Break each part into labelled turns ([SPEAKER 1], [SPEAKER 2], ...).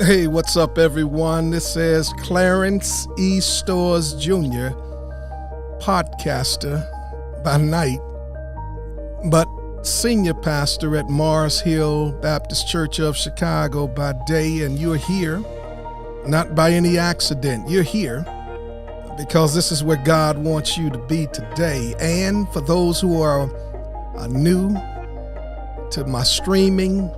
[SPEAKER 1] Hey, what's up, everyone? This is Clarence E. Stores Jr., podcaster by night, but senior pastor at Mars Hill Baptist Church of Chicago by day. And you're here, not by any accident. You're here because this is where God wants you to be today. And for those who are new to my streaming,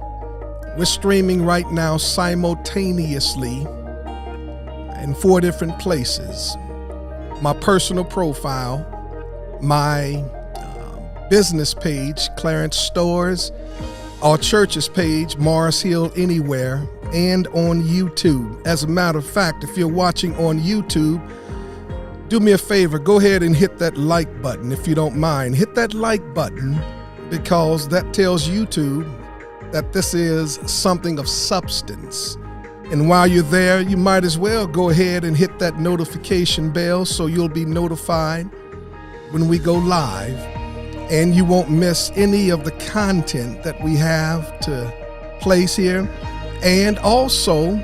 [SPEAKER 1] we're streaming right now simultaneously in 4 different places. My personal profile, my business page, Clarence Stores, our church's page, Mars Hill Anywhere, and on YouTube. As a matter of fact, if you're watching on YouTube, do me a favor, go ahead and hit that like button if you don't mind. Hit that like button because that tells YouTube that this is something of substance. And while you're there, you might as well go ahead and hit that notification bell so you'll be notified when we go live, and you won't miss any of the content that we have to place here. And also,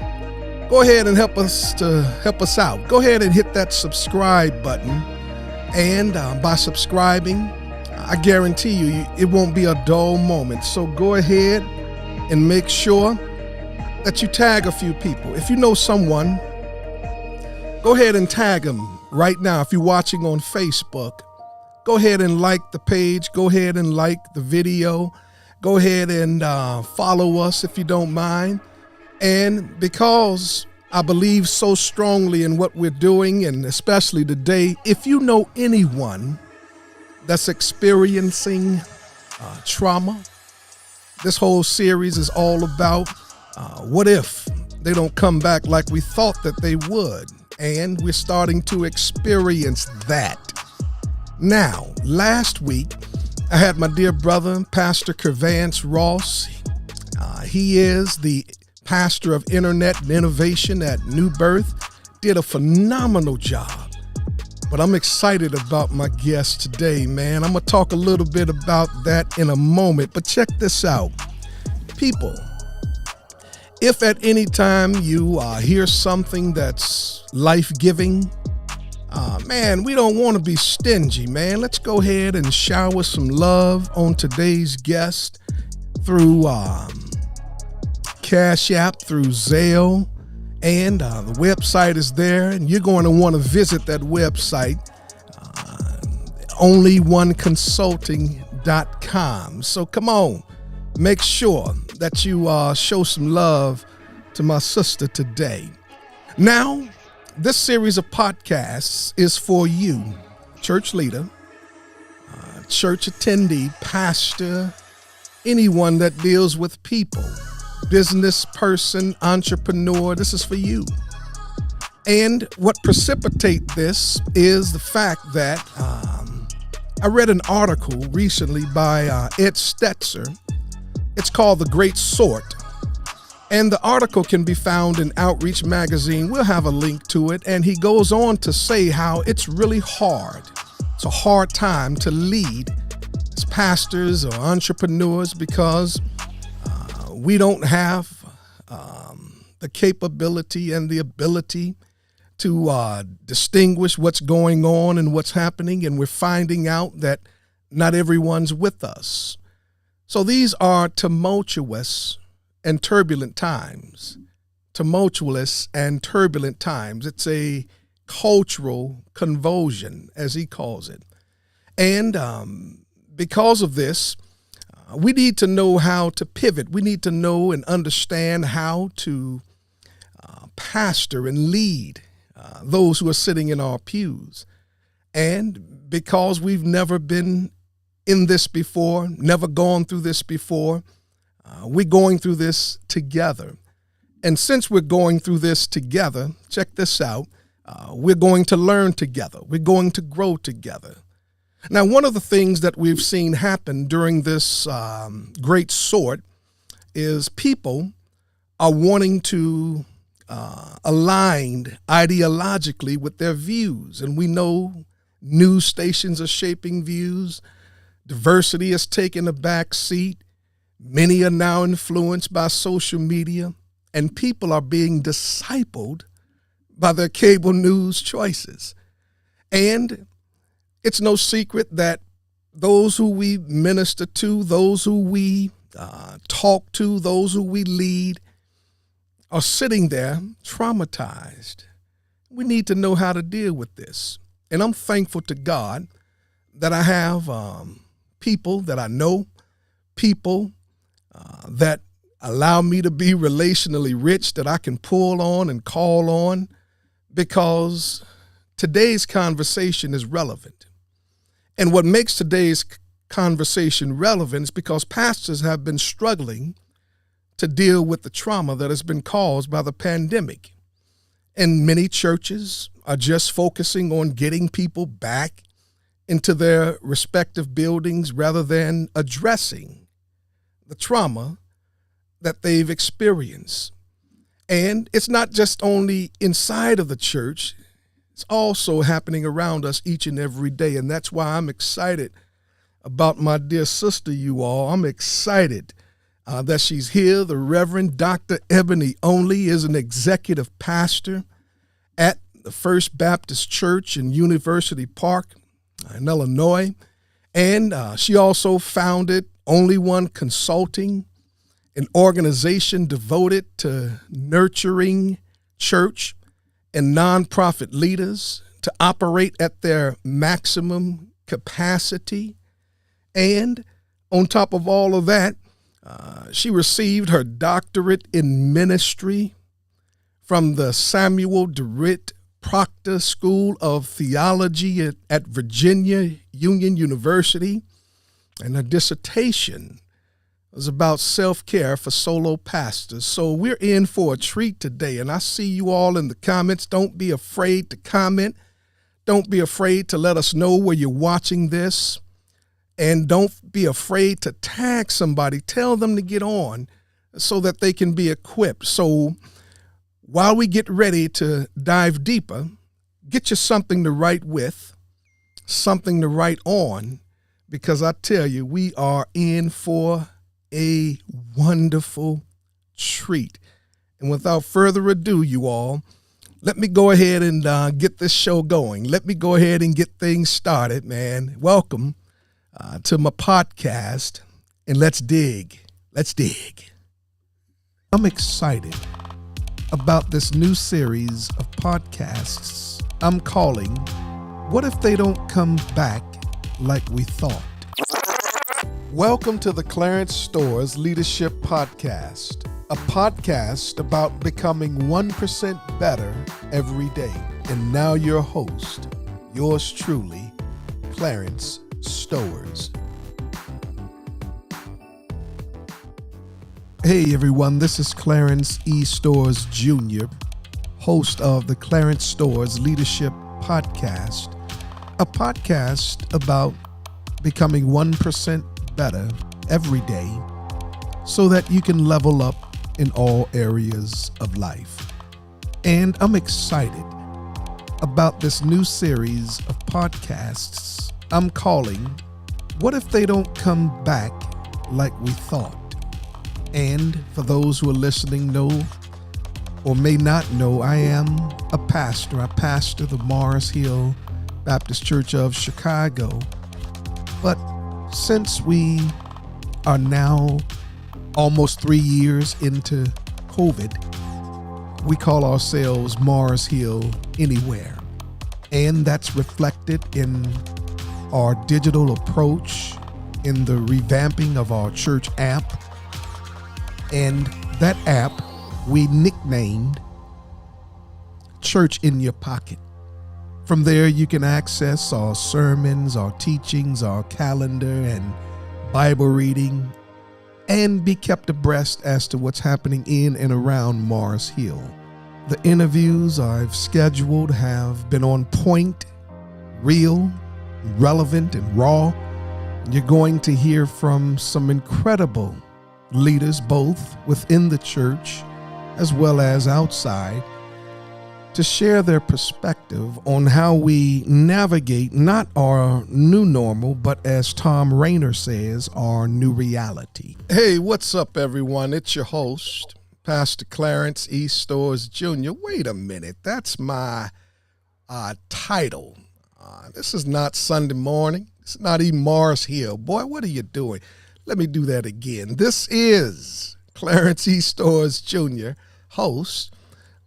[SPEAKER 1] go ahead and help us out. Go ahead and hit that subscribe button. And by subscribing, I guarantee you, it won't be a dull moment. So go ahead and make sure that you tag a few people. If you know someone, go ahead and tag them right now. If you're watching on Facebook, go ahead and like the page. Go ahead and like the video. Go ahead and follow us if you don't mind. And because I believe so strongly in what we're doing, and especially today, if you know anyone that's experiencing trauma, this whole series is all about what if they don't come back like we thought that they would. And we're starting to experience that. Now, last week, I had my dear brother, Pastor Kervance Ross. He is the pastor of Internet and Innovation at New Birth. Did a phenomenal job. But I'm excited about my guest today, man. I'm going to talk a little bit about that in a moment. But check this out. People, if at any time you hear something that's life-giving, man, we don't want to be stingy, man. Let's go ahead and shower some love on today's guest through Cash App, through Zelle. And the website is there, and you're going to want to visit that website, onlyoneconsulting.com. So come on, make sure that you show some love to my sister today. Now, this series of podcasts is for you, church leader, church attendee, pastor, anyone that deals with people. Business person, entrepreneur, this is for you. And what precipitates this is the fact that I read an article recently by Ed Stetzer. It's called The Great Sort. And the article can be found in Outreach Magazine. We'll have a link to it. And he goes on to say how it's really hard. It's a hard time to lead as pastors or entrepreneurs because we don't have the capability and the ability to distinguish what's going on and what's happening, and we're finding out that not everyone's with us. So these are tumultuous and turbulent times. Tumultuous and turbulent times. It's a cultural convulsion, as he calls it. And because of this, we need to know how to pivot. We need to know and understand how to pastor and lead those who are sitting in our pews. And because we've never been in this before, never gone through this before, we're going through this together. And since we're going through this together, check this out, we're going to learn together. We're going to grow together. Now, one of the things that we've seen happen during this great sort is people are wanting to align ideologically with their views. And we know news stations are shaping views. Diversity has taken a back seat. Many are now influenced by social media. and people are being discipled by their cable news choices. And it's no secret that those who we minister to, those who we talk to, those who we lead are sitting there traumatized. We need to know how to deal with this. And I'm thankful to God that I have people that I know, people that allow me to be relationally rich, that I can pull on and call on, because today's conversation is relevant. And what makes today's conversation relevant is because pastors have been struggling to deal with the trauma that has been caused by the pandemic. And many churches are just focusing on getting people back into their respective buildings rather than addressing the trauma that they've experienced. And it's not just only inside of the church, it's also happening around us each and every day. And that's why I'm excited about my dear sister, you all. I'm excited that she's here. The Reverend Dr. Ebony Only is an executive pastor at the First Baptist Church in University Park in Illinois. And she also founded Only One Consulting, an organization devoted to nurturing church and nonprofit leaders to operate at their maximum capacity. And on top of all of that, she received her doctorate in ministry from the Samuel DeWitt Proctor School of Theology at Virginia Union University. And her dissertation was about self-care for solo pastors. So we're in for a treat today. And I see you all in the comments. Don't be afraid to comment. Don't be afraid to let us know where you're watching this. And don't be afraid to tag somebody. Tell them to get on so that they can be equipped. So while we get ready to dive deeper, get you something to write with, something to write on, because I tell you, we are in for a wonderful treat. And without further ado, you all, let me go ahead and get this show going. Let me go ahead and get things started, man. Welcome to my podcast, and let's dig. Let's dig. I'm excited about this new series of podcasts I'm calling What If They Don't Come Back Like We Thought? Welcome to the Clarence Stores Leadership Podcast, a podcast about becoming 1% better every day. And now your host, yours truly, Clarence Stores. Hey everyone, this is Clarence E. Stores Jr., host of the Clarence Stores Leadership Podcast, a podcast about becoming 1% better every day so that you can level up in all areas of life. And I'm excited about this new series of podcasts I'm calling What If They Don't Come Back Like We Thought? And for those who are listening know or may not know, I am a pastor. I pastor the Mars Hill Baptist Church of Chicago. But since we are now almost 3 years into COVID, we call ourselves Mars Hill Anywhere. And that's reflected in our digital approach, in the revamping of our church app. And that app we nicknamed Church in Your Pocket. From there, you can access our sermons, our teachings, our calendar, and Bible reading, and be kept abreast as to what's happening in and around Mars Hill. The interviews I've scheduled have been on point, real, relevant, and raw. You're going to hear from some incredible leaders, both within the church as well as outside, to share their perspective on how we navigate not our new normal, but as Tom Rainer says, our new reality. Hey, what's up, everyone? It's your host, Pastor Clarence E. Stores Jr. Wait a minute, that's my title. This is not Sunday morning. It's not even Mars Hill. Boy, what are you doing? Let me do that again. This is Clarence E. Stores Jr., host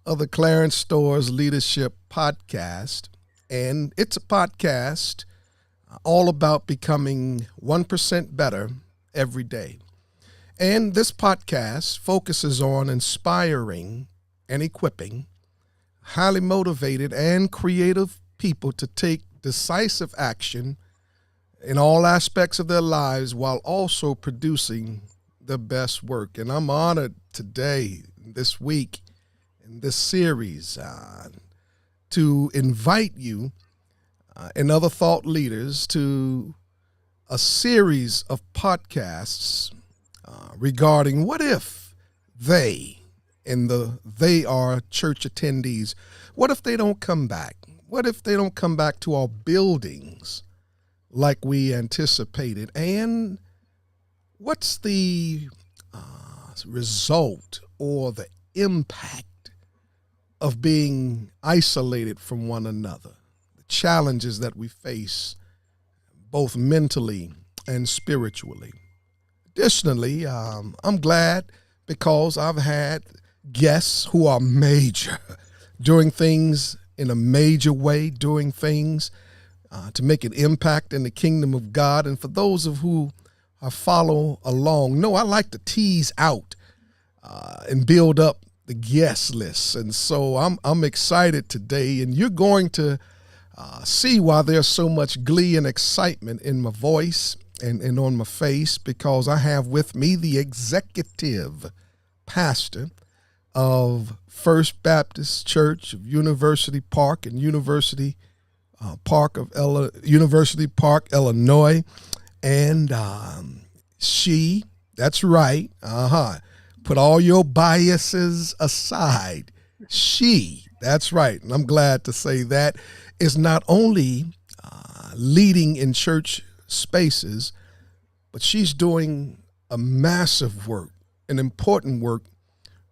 [SPEAKER 1] of the Clarence Stores Leadership Podcast. And it's a podcast all about becoming 1% better every day. And this podcast focuses on inspiring and equipping highly motivated and creative people to take decisive action in all aspects of their lives while also producing the best work. And I'm honored today, this week, in this series, to invite you and other thought leaders to a series of podcasts regarding what if they, and they are church attendees, what if they don't come back? What if they don't come back to our buildings like we anticipated? And what's the result or the impact of being isolated from one another? The challenges that we face both mentally and spiritually. Additionally, I'm glad because I've had guests who are major, doing things in a major way, doing things to make an impact in the kingdom of God. And for those of who follow along, I like to tease out and build up the guest list. And so I'm excited today, and you're going to see why there's so much glee and excitement in my voice and on my face, because I have with me the executive pastor of First Baptist Church of University Park and University Park, Illinois. And she, that's right, put all your biases aside. She, that's right, and I'm glad to say that, is not only leading in church spaces, but she's doing a massive work, an important work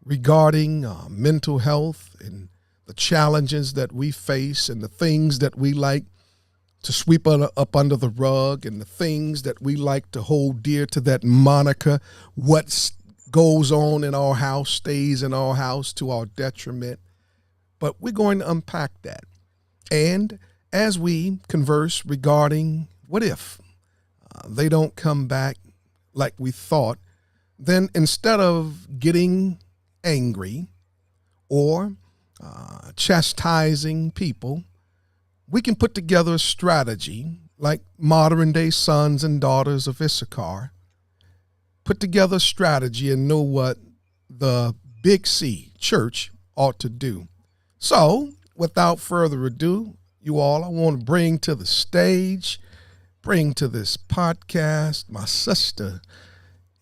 [SPEAKER 1] regarding mental health and the challenges that we face and the things that we like to sweep up under the rug and the things that we like to hold dear to that moniker. What goes on in our house stays in our house to our detriment. But we're going to unpack that. And as we converse regarding what if they don't come back like we thought, then instead of getting angry or chastising people, we can put together a strategy like modern day sons and daughters of Issachar. Put together a strategy and know what the Big C church ought to do. So, without further ado, you all, I want to bring to the stage, bring to this podcast, my sister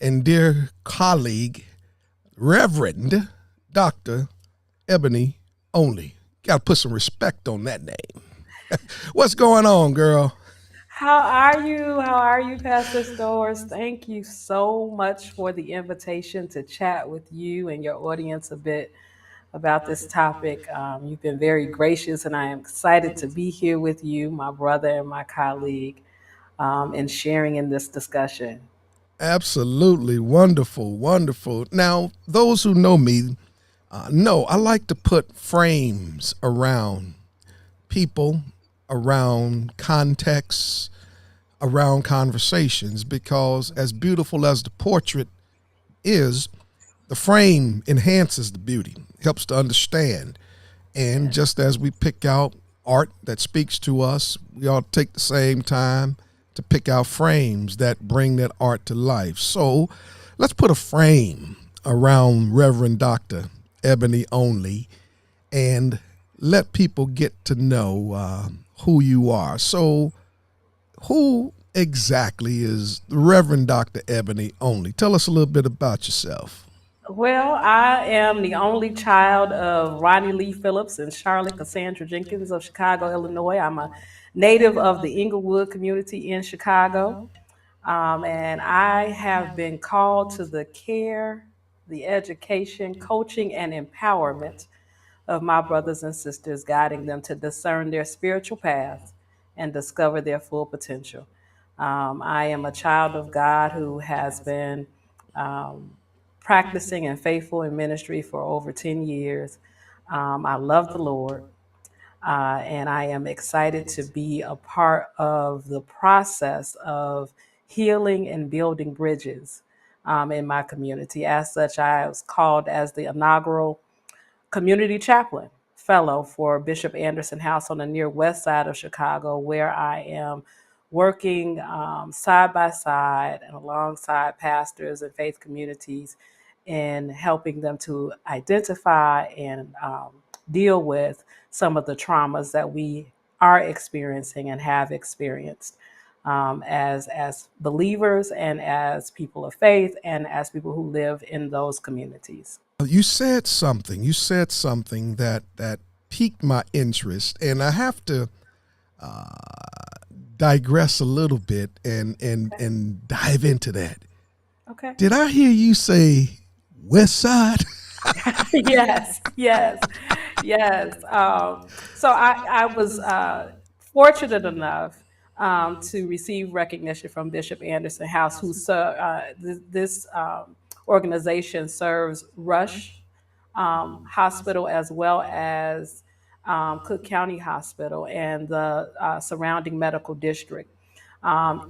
[SPEAKER 1] and dear colleague, Reverend Dr. Ebony Only. Got to put some respect on that name. What's going on, girl?
[SPEAKER 2] How are you? How are you, Pastor Stores? Thank you so much for the invitation to chat with you and your audience a bit about this topic. You've been very gracious, and I am excited to be here with you, my brother and my colleague, and sharing in this discussion.
[SPEAKER 1] Absolutely wonderful, wonderful. Now, those who know me know I like to put frames around people, around contexts, around conversations, because as beautiful as the portrait is, the frame enhances the beauty, helps to understand. And just as we pick out art that speaks to us, we ought to take the same time to pick out frames that bring that art to life. So let's put a frame around Reverend Dr. Ebony Only and let people get to know who you are. So who exactly is Reverend Dr. Ebony Only? Tell us a little bit about yourself.
[SPEAKER 2] Well, I am the only child of Ronnie Lee Phillips and Charlotte Cassandra Jenkins of Chicago, Illinois. I'm a native of the Inglewood community in Chicago. And I have been called to the care the education, coaching, and empowerment of my brothers and sisters, guiding them to discern their spiritual paths and discover their full potential. I am a child of God who has been practicing and faithful in ministry for over 10 years. I love the Lord. And I am excited to be a part of the process of healing and building bridges in my community. As such, I was called as the inaugural community chaplain fellow for Bishop Anderson House on the near west side of Chicago, where I am working side by side and alongside pastors and faith communities in helping them to identify and deal with some of the traumas that we are experiencing and have experienced as believers and as people of faith and as people who live in those communities.
[SPEAKER 1] You said something. You said something that piqued my interest, and I have to digress a little bit and dive into that.
[SPEAKER 2] Okay.
[SPEAKER 1] Did I hear you say West Side?
[SPEAKER 2] Yes, yes, yes. So I was fortunate enough to receive recognition from Bishop Anderson House, who this organization serves Rush Hospital as well as Cook County Hospital and the surrounding medical district.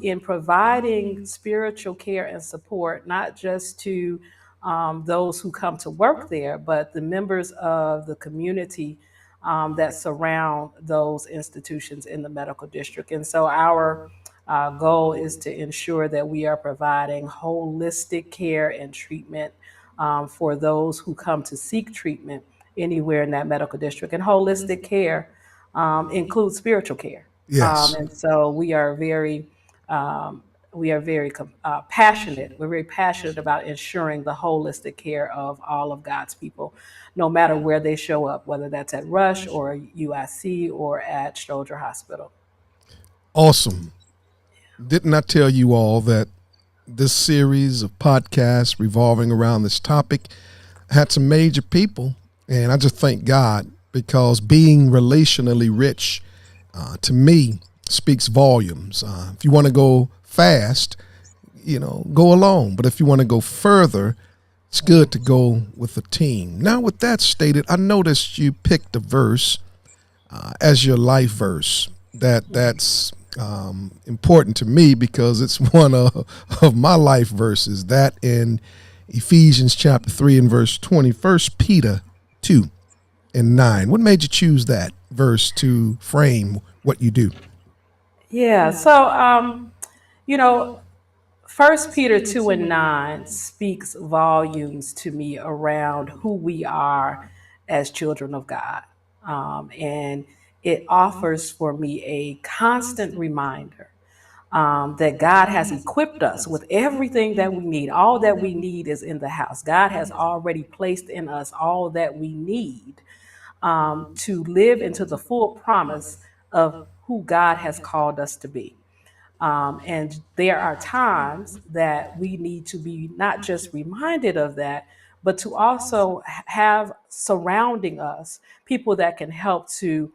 [SPEAKER 2] In providing spiritual care and support, not just to those who come to work there, but the members of the community that surround those institutions in the medical district. And so our goal is to ensure that we are providing holistic care and treatment for those who come to seek treatment anywhere in that medical district. And holistic care includes spiritual care.
[SPEAKER 1] Yes.
[SPEAKER 2] And so we are very passionate. We're very passionate about ensuring the holistic care of all of God's people, no matter where they show up, whether that's at Rush or UIC or at Stroger Hospital.
[SPEAKER 1] Awesome. Didn't I tell you all that this series of podcasts revolving around this topic had some major people? And I just thank God, because being relationally rich to me speaks volumes. If you want to go fast, go alone. But if you want to go further, it's good to go with a team. Now, with that stated, I noticed you picked a verse as your life verse. That's important to me because it's one of my life verses. That in Ephesians chapter 3 and verse 20, 1 Peter 2 and 9. What made you choose that verse to frame what you do?
[SPEAKER 2] Yeah. So, you know, First Peter 2 and 9 speaks volumes to me around who we are as children of God. And it offers for me a constant reminder that God has equipped us with everything that we need. All that we need is in the house. God has already placed in us all that we need to live into the full promise of who God has called us to be. And there are times that we need to be not just reminded of that, but to also have surrounding us people that can help to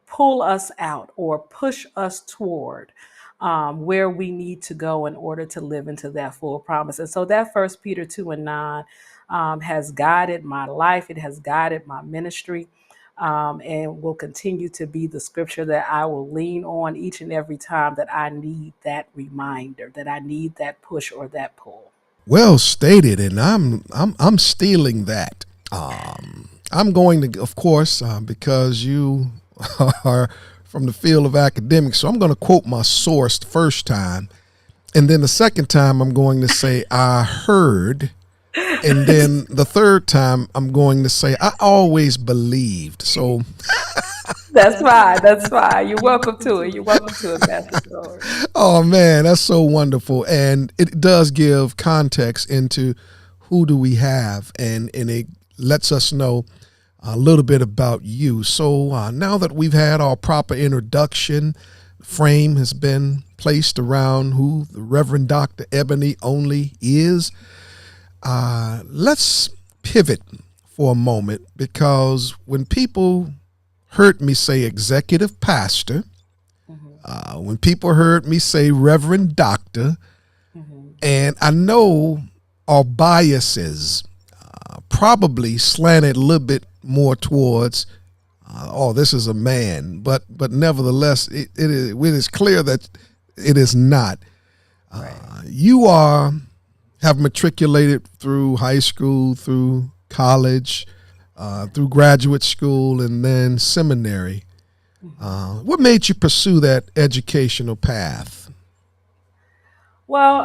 [SPEAKER 2] pull us out or push us toward where we need to go in order to live into that full promise. And so that First Peter 2 and 9 has guided my life. It has guided my ministry. And will continue to be the scripture that I will lean on each and every time that I need that reminder, that I need that push or that pull.
[SPEAKER 1] Well stated, and I'm stealing that. I'm going to, of course, because you are from the field of academics, so I'm going to quote my source the first time, and then the second time I'm going to say I heard. And then the third time, I'm going to say, I always believed. So
[SPEAKER 2] That's fine. That's fine. You're welcome to it. You're welcome to it, Pastor Story.
[SPEAKER 1] Oh, man, that's so wonderful. And it does give context into who do we have. And it lets us know a little bit about you. So now that we've had our proper introduction, frame has been placed around who the Reverend Dr. Ebony Only is. Let's pivot for a moment, because when people heard me say executive pastor, when people heard me say Reverend Doctor, and I know our biases probably slanted a little bit more towards, oh, this is a man, but nevertheless, it is clear that it is not. You have matriculated through high school, through college, through graduate school, and then seminary. What made you pursue that educational path?
[SPEAKER 2] Well,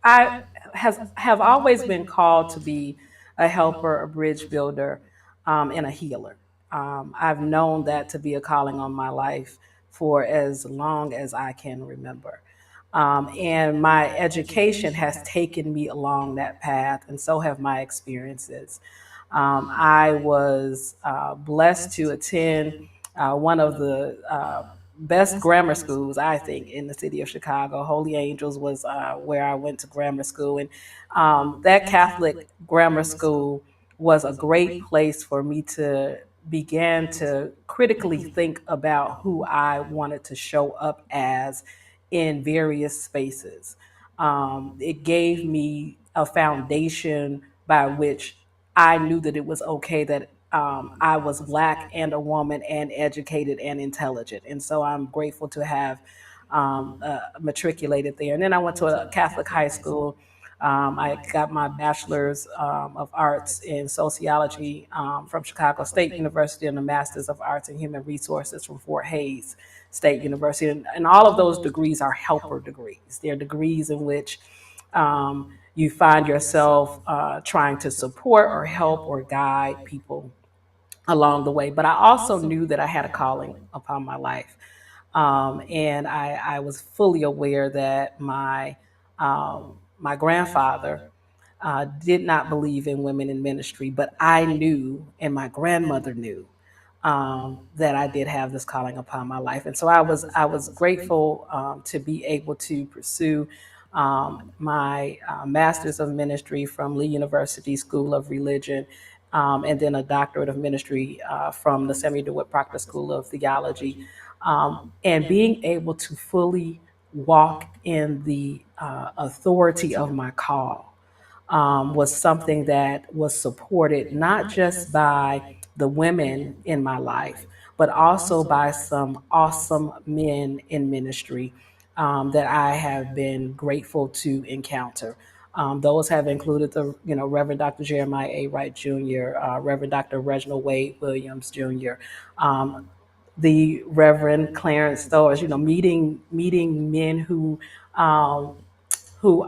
[SPEAKER 2] I have always been called to be a helper, a bridge builder, and a healer. I've known that to be a calling on my life for as long as I can remember. And my education has taken me along that path, and so have my experiences. I was blessed to attend one of the best grammar schools, I think, in the city of Chicago. Holy Angels was where I went to grammar school. And that Catholic grammar school was a great place for me to begin to critically think about who I wanted to show up as in various spaces. It gave me a foundation by which I knew that it was okay that I was Black and a woman and educated and intelligent. And so I'm grateful to have matriculated there. And then I went to a Catholic high school. I got my bachelor's of arts in sociology from Chicago State University and a master's of arts in human resources from Fort Hays State University. And all of those degrees are helper degrees. They're degrees in which you find yourself trying to support or help or guide people along the way. But I also knew that I had a calling upon my life. And I was fully aware that my grandfather did not believe in women in ministry, but I knew, and my grandmother knew, that I did have this calling upon my life. And so I was grateful to be able to pursue my master's of ministry from Lee University School of Religion, and then a doctorate of ministry from the Samuel DeWitt Proctor School of Theology, and being able to fully walk in the authority of my call was something that was supported not just by the women in my life, but also by some awesome men in ministry that I have been grateful to encounter. Those have included the, Reverend Dr. Jeremiah A. Wright Jr., Reverend Dr. Reginald Wade Williams Jr., the Reverend Clarence Stowers. Meeting men who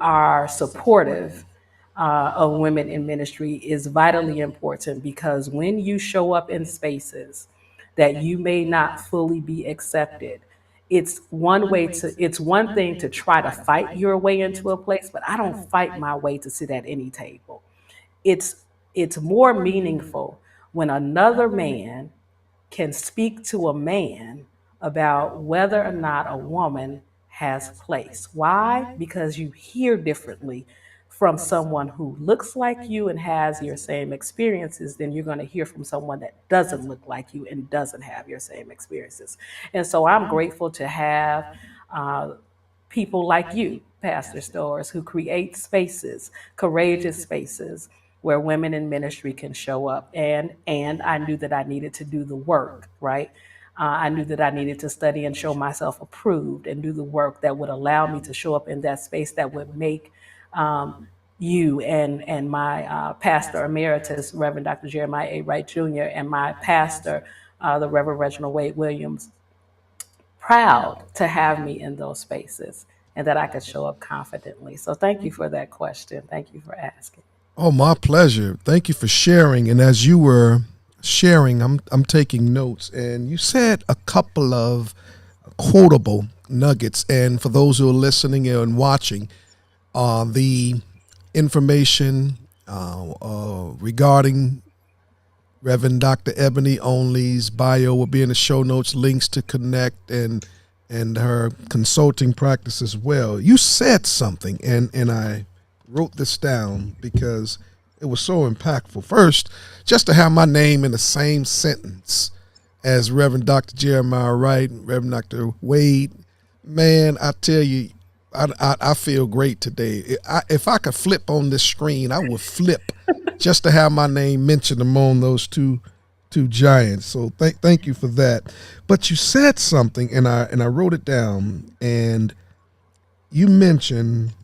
[SPEAKER 2] are supportive of women in ministry is vitally important, because when you show up in spaces that you may not fully be accepted, it's one thing to try to fight your way into a place, but I don't fight my way to sit at any table. It's more meaningful when another man can speak to a man about whether or not a woman has place. Why? Because you hear differently from someone who looks like you and has your same experiences than you're going to hear from someone that doesn't look like you and doesn't have your same experiences. And so I'm grateful to have uh, people like you, Pastor Stores, who create spaces, courageous spaces where women in ministry can show up. And I knew that I needed to do the work, right? I knew that I needed to study and show myself approved and do the work that would allow me to show up in that space that would make you and my pastor emeritus, Reverend Dr. Jeremiah A. Wright Jr., and my pastor, the Reverend Reginald Wade Williams, proud to have me in those spaces and that I could show up confidently. So thank you for that question. Thank you for asking.
[SPEAKER 1] Oh, my pleasure. Thank you for sharing. And as you were sharing, I'm taking notes. And you said a couple of quotable nuggets. And for those who are listening and watching, the information regarding Reverend Dr. Ebony Only's bio will be in the show notes, links to connect and her consulting practice as well. You said something, and I wrote this down because it was so impactful. First, just to have my name in the same sentence as Reverend Dr. Jeremiah Wright, Reverend Dr. Wade, man, I tell you, I feel great today. If I could flip on this screen, I would flip just to have my name mentioned among those two giants. So thank you for that. But you said something, and I wrote it down, and you mentioned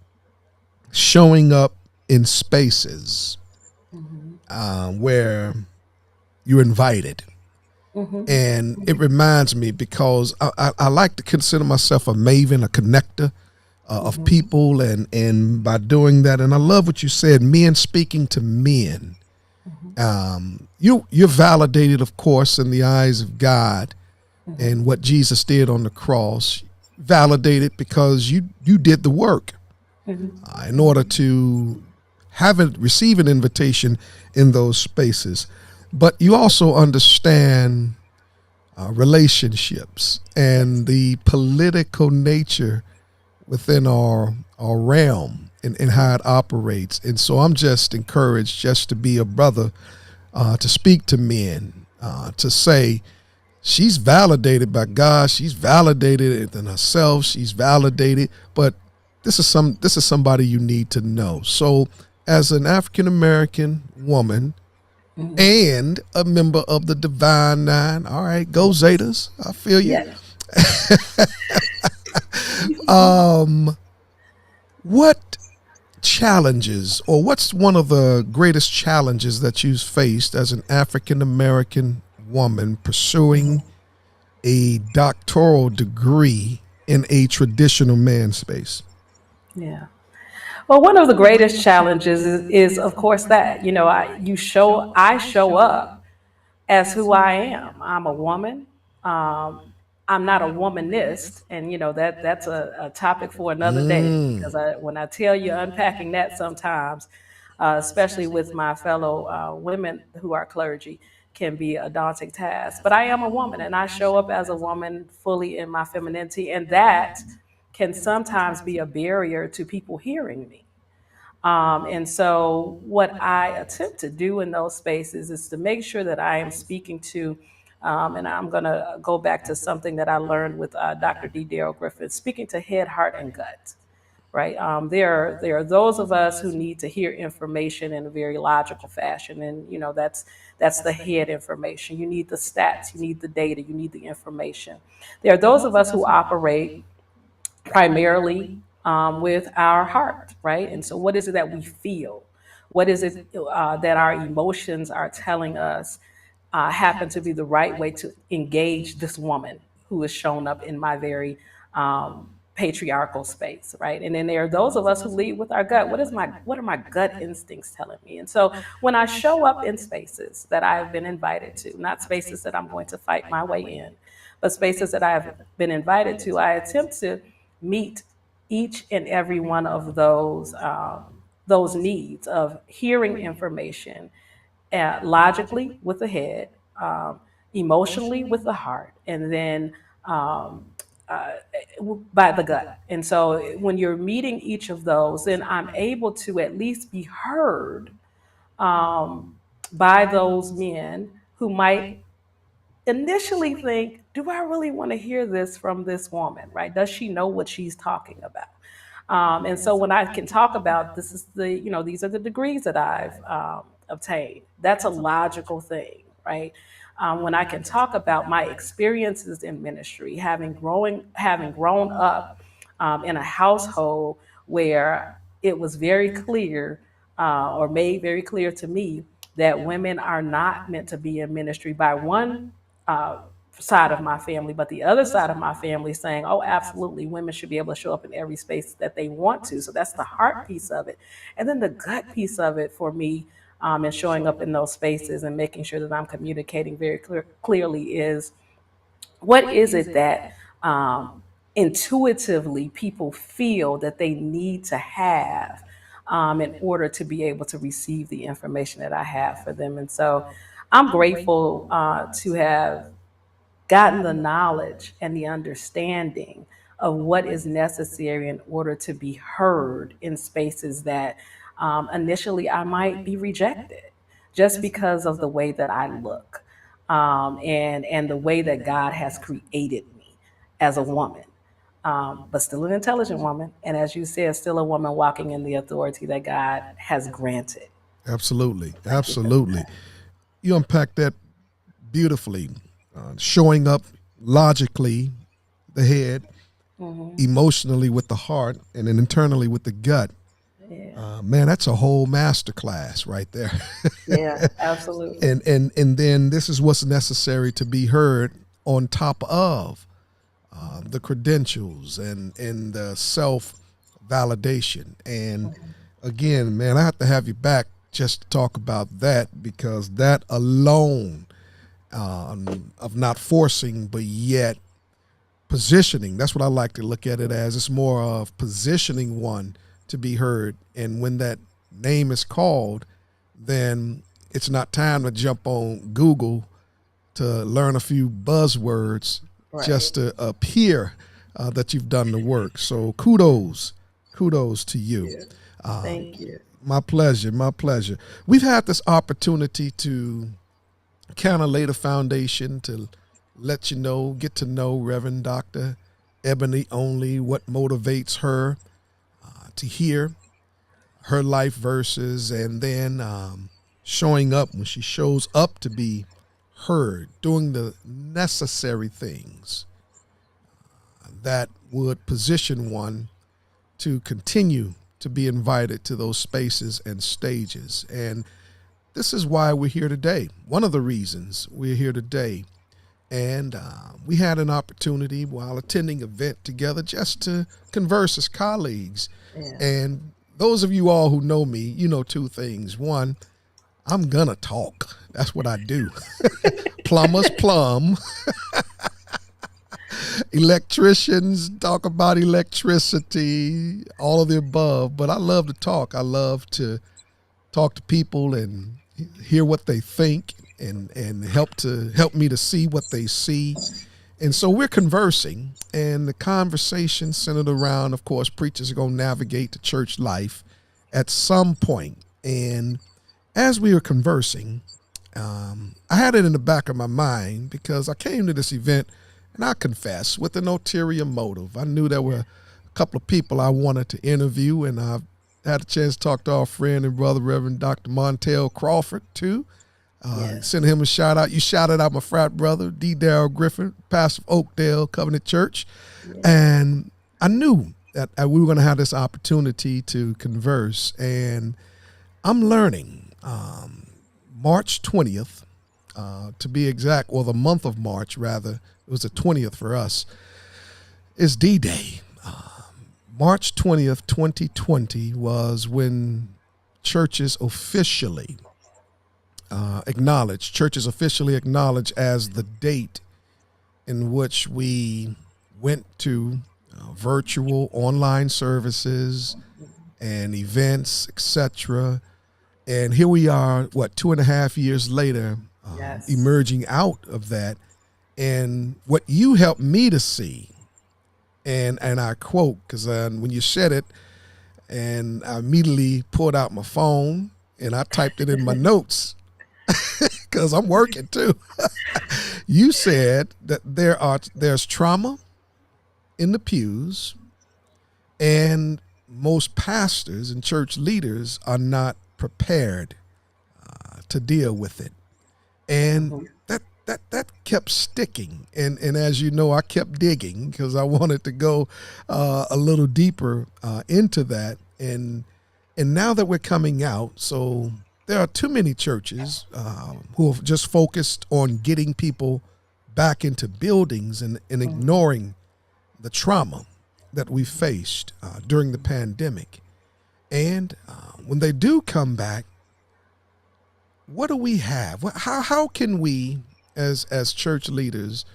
[SPEAKER 1] showing up in spaces where you're invited. And it reminds me because I like to consider myself a maven, a connector of people, and by doing that, and I love what you said, men speaking to men. You're validated, of course, in the eyes of God, and what Jesus did on the cross. Validated because you did the work in order to receive an invitation in those spaces. But you also understand relationships and the political nature within our realm and how it operates. And so I'm just encouraged just to be a brother, to speak to men, to say, she's validated by God, she's validated in herself, she's validated, but this is somebody you need to know. So as an African American woman, and a member of the Divine Nine. All right, go Zetas. I feel you. What challenges, or what's one of the greatest challenges that you've faced as an African American woman pursuing a doctoral degree in a traditional man space?
[SPEAKER 2] Yeah. Well, one of the greatest challenges is of course, that, I show up as who I am. I'm a woman. Um, I'm not a womanist, and that's a topic for another day, because when I tell you, unpacking that sometimes, especially with my fellow women who are clergy, can be a daunting task. But I am a woman, and I show up as a woman fully in my femininity, and that can sometimes be a barrier to people hearing me. And so, what I attempt to do in those spaces is to make sure that I am speaking to, and I'm going to go back to something that I learned with Dr. D. Darrell Griffith, speaking to head, heart, and gut. Right. There are those of us who need to hear information in a very logical fashion, and that's the head information. You need the stats, you need the data, you need the information. There are those of us who operate primarily with our heart, right? And so, what is it that we feel? What is it that our emotions are telling us happen to be the right way to engage this woman who has shown up in my very patriarchal space, right? And then there are those of us who lead with our gut. What are my gut instincts telling me? And so, when I show up in spaces that I have been invited to, not spaces that I'm going to fight my way in, but spaces that I have been invited to, I attempt to meet each and every one of those needs of hearing information logically with the head, emotionally with the heart, and then um, uh, by the gut. And so, when you're meeting each of those, then I'm able to at least be heard um, by those men who might initially think, do I really want to hear this from this woman, right? Does she know what she's talking about? And so, when I can talk about, this is these are the degrees that I've obtained, that's a logical thing, right? When I can talk about my experiences in ministry, having grown up in a household where it was very clear, or made very clear to me, that women are not meant to be in ministry by one uh, side of my family, but the other side of my family saying, oh, absolutely, women should be able to show up in every space that they want to. So that's the heart piece of it. And then the gut piece of it for me, and showing up in those spaces and making sure that I'm communicating very clearly, is what is it that intuitively people feel that they need to have in order to be able to receive the information that I have for them. And so, I'm grateful to have gotten the knowledge and the understanding of what is necessary in order to be heard in spaces that initially I might be rejected just because of the way that I look, and the way that God has created me as a woman, but still an intelligent woman. And as you said, still a woman walking in the authority that God has granted.
[SPEAKER 1] Absolutely.
[SPEAKER 2] Thank you for
[SPEAKER 1] Absolutely. You unpack that beautifully, showing up logically, the head, emotionally with the heart, and then internally with the gut.
[SPEAKER 2] Yeah,
[SPEAKER 1] Man, that's a whole masterclass right there.
[SPEAKER 2] yeah, absolutely.
[SPEAKER 1] And then this is what's necessary to be heard on top of the credentials and the self validation. And again, man, I have to have you back just to talk about that, because that alone, of not forcing but yet positioning, that's what I like to look at it as. It's more of positioning one to be heard, and when that name is called, then it's not time to jump on Google to learn a few buzzwords
[SPEAKER 2] Right.
[SPEAKER 1] just to appear that you've done the work. So kudos to you.
[SPEAKER 2] Yeah.
[SPEAKER 1] Um,
[SPEAKER 2] Thank you.
[SPEAKER 1] my pleasure, my pleasure. We've had this opportunity to kind of lay the foundation to let you know, get to know Reverend Dr. Ebony Only, what motivates her to hear her life verses, and then showing up when she shows up to be heard, doing the necessary things that would position one to continue to be invited to those spaces and stages. And this is why we're here today. One of the reasons we're here today. And we had an opportunity while attending an event together just to converse as colleagues.
[SPEAKER 2] Yeah.
[SPEAKER 1] And those of you all who know me, you know two things. One, I'm going to talk. That's what I do. Plumbers plumb. Electricians talk about electricity, all of the above. But I love to talk. I love to talk to people and hear what they think, and help me to see what they see. And so we're conversing, and the conversation centered around, of course, preachers are going to navigate the church life at some point. And as we were conversing, I had it in the back of my mind, because I came to this event, and I confess, with an ulterior motive. I knew there were a couple of people I wanted to interview, and I had a chance to talk to our friend and brother, Reverend Dr. Montel Crawford, too.
[SPEAKER 2] Yes.
[SPEAKER 1] Send him a shout out. You shouted out my frat brother, D. Darrell Griffin, pastor of Oakdale Covenant Church. And I knew that we were going to have this opportunity to converse. And I'm learning March 20th, to be exact, or the month of March, rather, it was the 20th for us, is D-Day. March 20th, 2020 was when churches officially acknowledged as the date in which we went to virtual online services and events, etc. And here we are, 2.5 years later,
[SPEAKER 2] Yes.
[SPEAKER 1] emerging out of that. And what you helped me to see, and I quote, because when you said it, and I immediately pulled out my phone and I typed it in my notes, because I'm working too. You said that there's trauma in the pews, and most pastors and church leaders are not prepared to deal with it. And that kept sticking. And as you know, I kept digging, because I wanted to go a little deeper into that. And now that we're coming out, so there are too many churches who have just focused on getting people back into buildings and ignoring the trauma that we faced during the pandemic. And when they do come back, what do we have? How can we, as church leaders,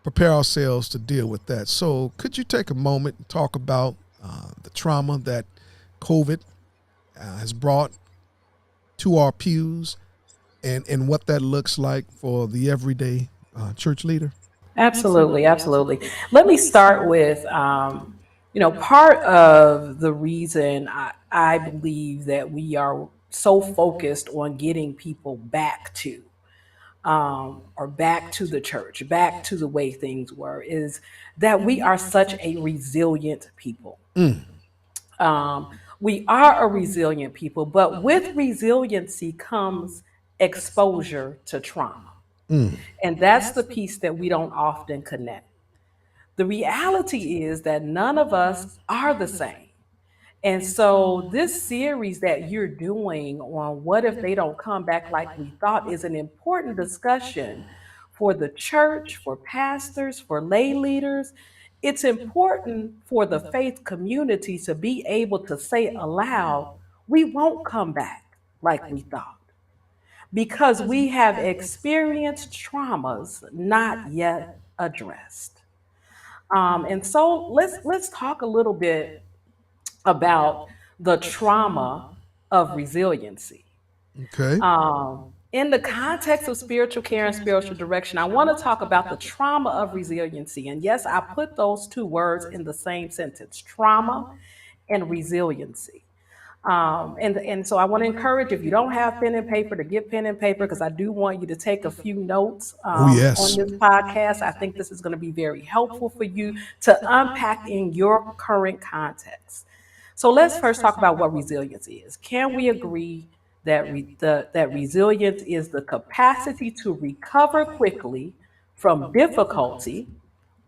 [SPEAKER 1] prepare ourselves to deal with that? So could you take a moment and talk about the trauma that COVID has brought to our pews, and what that looks like for the everyday church leader?
[SPEAKER 2] Absolutely, absolutely. Let me start with, part of the reason I believe that we are so focused on getting people back to, or back to the church, back to the way things were, is that we are such a resilient people.
[SPEAKER 1] Mm,
[SPEAKER 2] We are a resilient people, but with resiliency comes exposure to trauma.
[SPEAKER 1] mm,
[SPEAKER 2] And that's the piece that we don't often connect. The reality is that none of us are the same. And so, this series that you're doing on what if they don't come back like we thought is an important discussion for the church, for pastors, for lay leaders. It's important for the faith community to be able to say aloud, we won't come back like we thought because we have experienced traumas not yet addressed. And so let's talk a little bit about the trauma of resiliency.
[SPEAKER 1] okay.
[SPEAKER 2] In the context of spiritual care and spiritual direction, I want to talk about the trauma of resiliency. And yes, I put those two words in the same sentence, trauma and resiliency. And so I want to encourage, if you don't have pen and paper, to get pen and paper, because I do want you to take a few notes
[SPEAKER 1] Oh,
[SPEAKER 2] on
[SPEAKER 1] yes.
[SPEAKER 2] this podcast. I think this is going to be very helpful for you to unpack in your current context. So let's first talk about what resilience is. Can we agree that that resilience is the capacity to recover quickly from difficulty,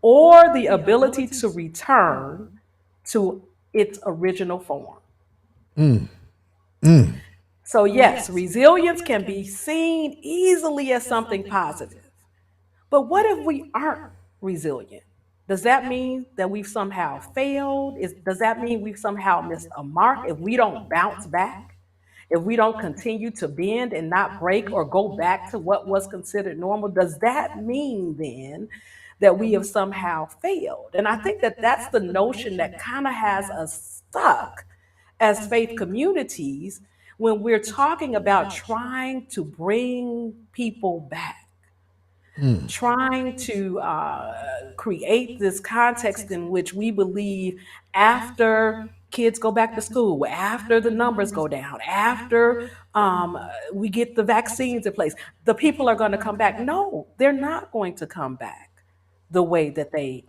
[SPEAKER 2] or the ability to return to its original form?
[SPEAKER 1] Mm, mm.
[SPEAKER 2] So, yes, resilience can be seen easily as something positive. But what if we aren't resilient? Does that mean that we've somehow failed? Does that mean we've somehow missed a mark if we don't bounce back? If we don't continue to bend and not break or go back to what was considered normal? Does that mean then that we have somehow failed? And I think that that's the notion that kind of has us stuck as faith communities when we're talking about trying to bring people back,
[SPEAKER 1] Mm.
[SPEAKER 2] trying to create this context in which we believe after kids go back to school, after the numbers go down, after we get the vaccines in place, the people are going to come back. No, they're not going to come back the way that they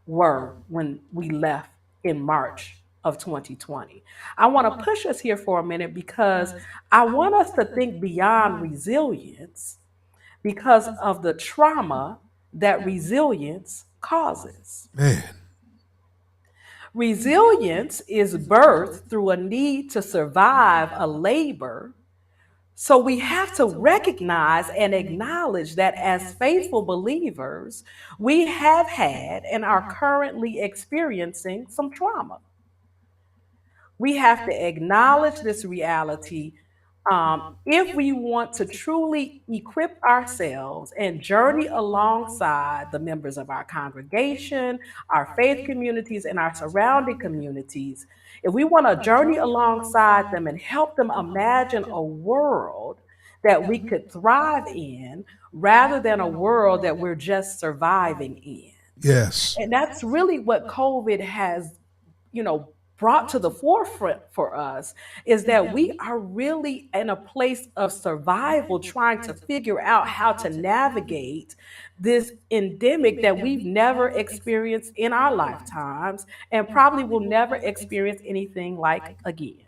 [SPEAKER 2] were when we left in March of 2020. I want to push us here for a minute because I want us to think beyond resilience because of the trauma that resilience causes.
[SPEAKER 1] Man.
[SPEAKER 2] Resilience is birthed through a need to survive a labor. So we have to recognize and acknowledge that as faithful believers, we have had and are currently experiencing some trauma. We have to acknowledge this reality if we want to truly equip ourselves and journey alongside the members of our congregation, our faith communities, and our surrounding communities. If we want to journey alongside them and help them imagine a world that we could thrive in rather than a world that we're just surviving in.
[SPEAKER 1] Yes.
[SPEAKER 2] And that's really what COVID has, you know, brought to the forefront for us, is that we are really in a place of survival trying to figure out how to navigate this endemic that we've never experienced in our lifetimes and probably will never experience anything like again.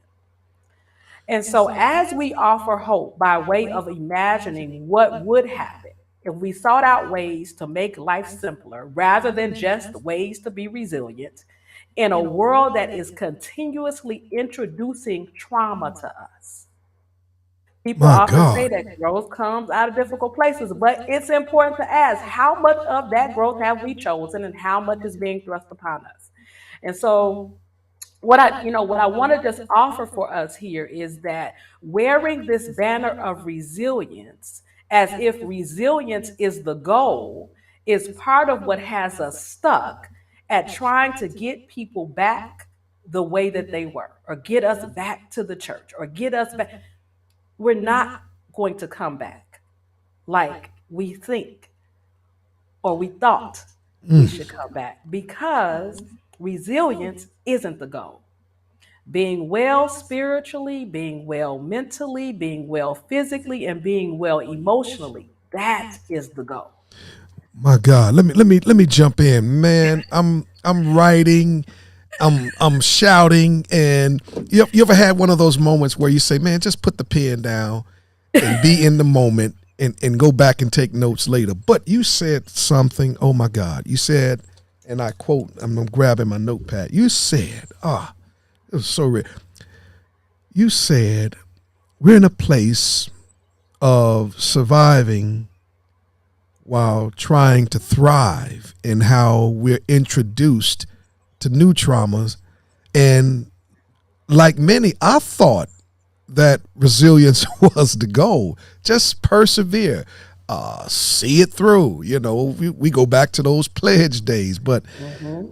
[SPEAKER 2] And so, as we offer hope by way of imagining what would happen if we sought out ways to make life simpler rather than just ways to be resilient in a world that is continuously introducing trauma to us. People
[SPEAKER 1] My
[SPEAKER 2] often say
[SPEAKER 1] God.
[SPEAKER 2] that growth comes out of difficult places, but it's important to ask, how much of that growth have we chosen and how much is being thrust upon us? And so, what I want to just offer for us here is that wearing this banner of resilience as if resilience is the goal is part of what has us stuck at trying to get people back the way that they were, or get us back to the church, or get us back. We're not going to come back like we think. or we thought we should come back, because resilience isn't the goal. Being well spiritually, being well mentally, being well physically, and being well emotionally, that is the goal.
[SPEAKER 1] My God, let me jump in, man. I'm writing, I'm shouting, and you ever had one of those moments where you say, man, just put the pen down and be in the moment and go back and take notes later. But you said something, oh my God, you said, and I quote, I'm grabbing my notepad. You said, it was so rich. You said, we're in a place of surviving while trying to thrive, and how we're introduced to new traumas. And like many, I thought that resilience was the goal. Just persevere, see it through. You know, we go back to those pledge days. But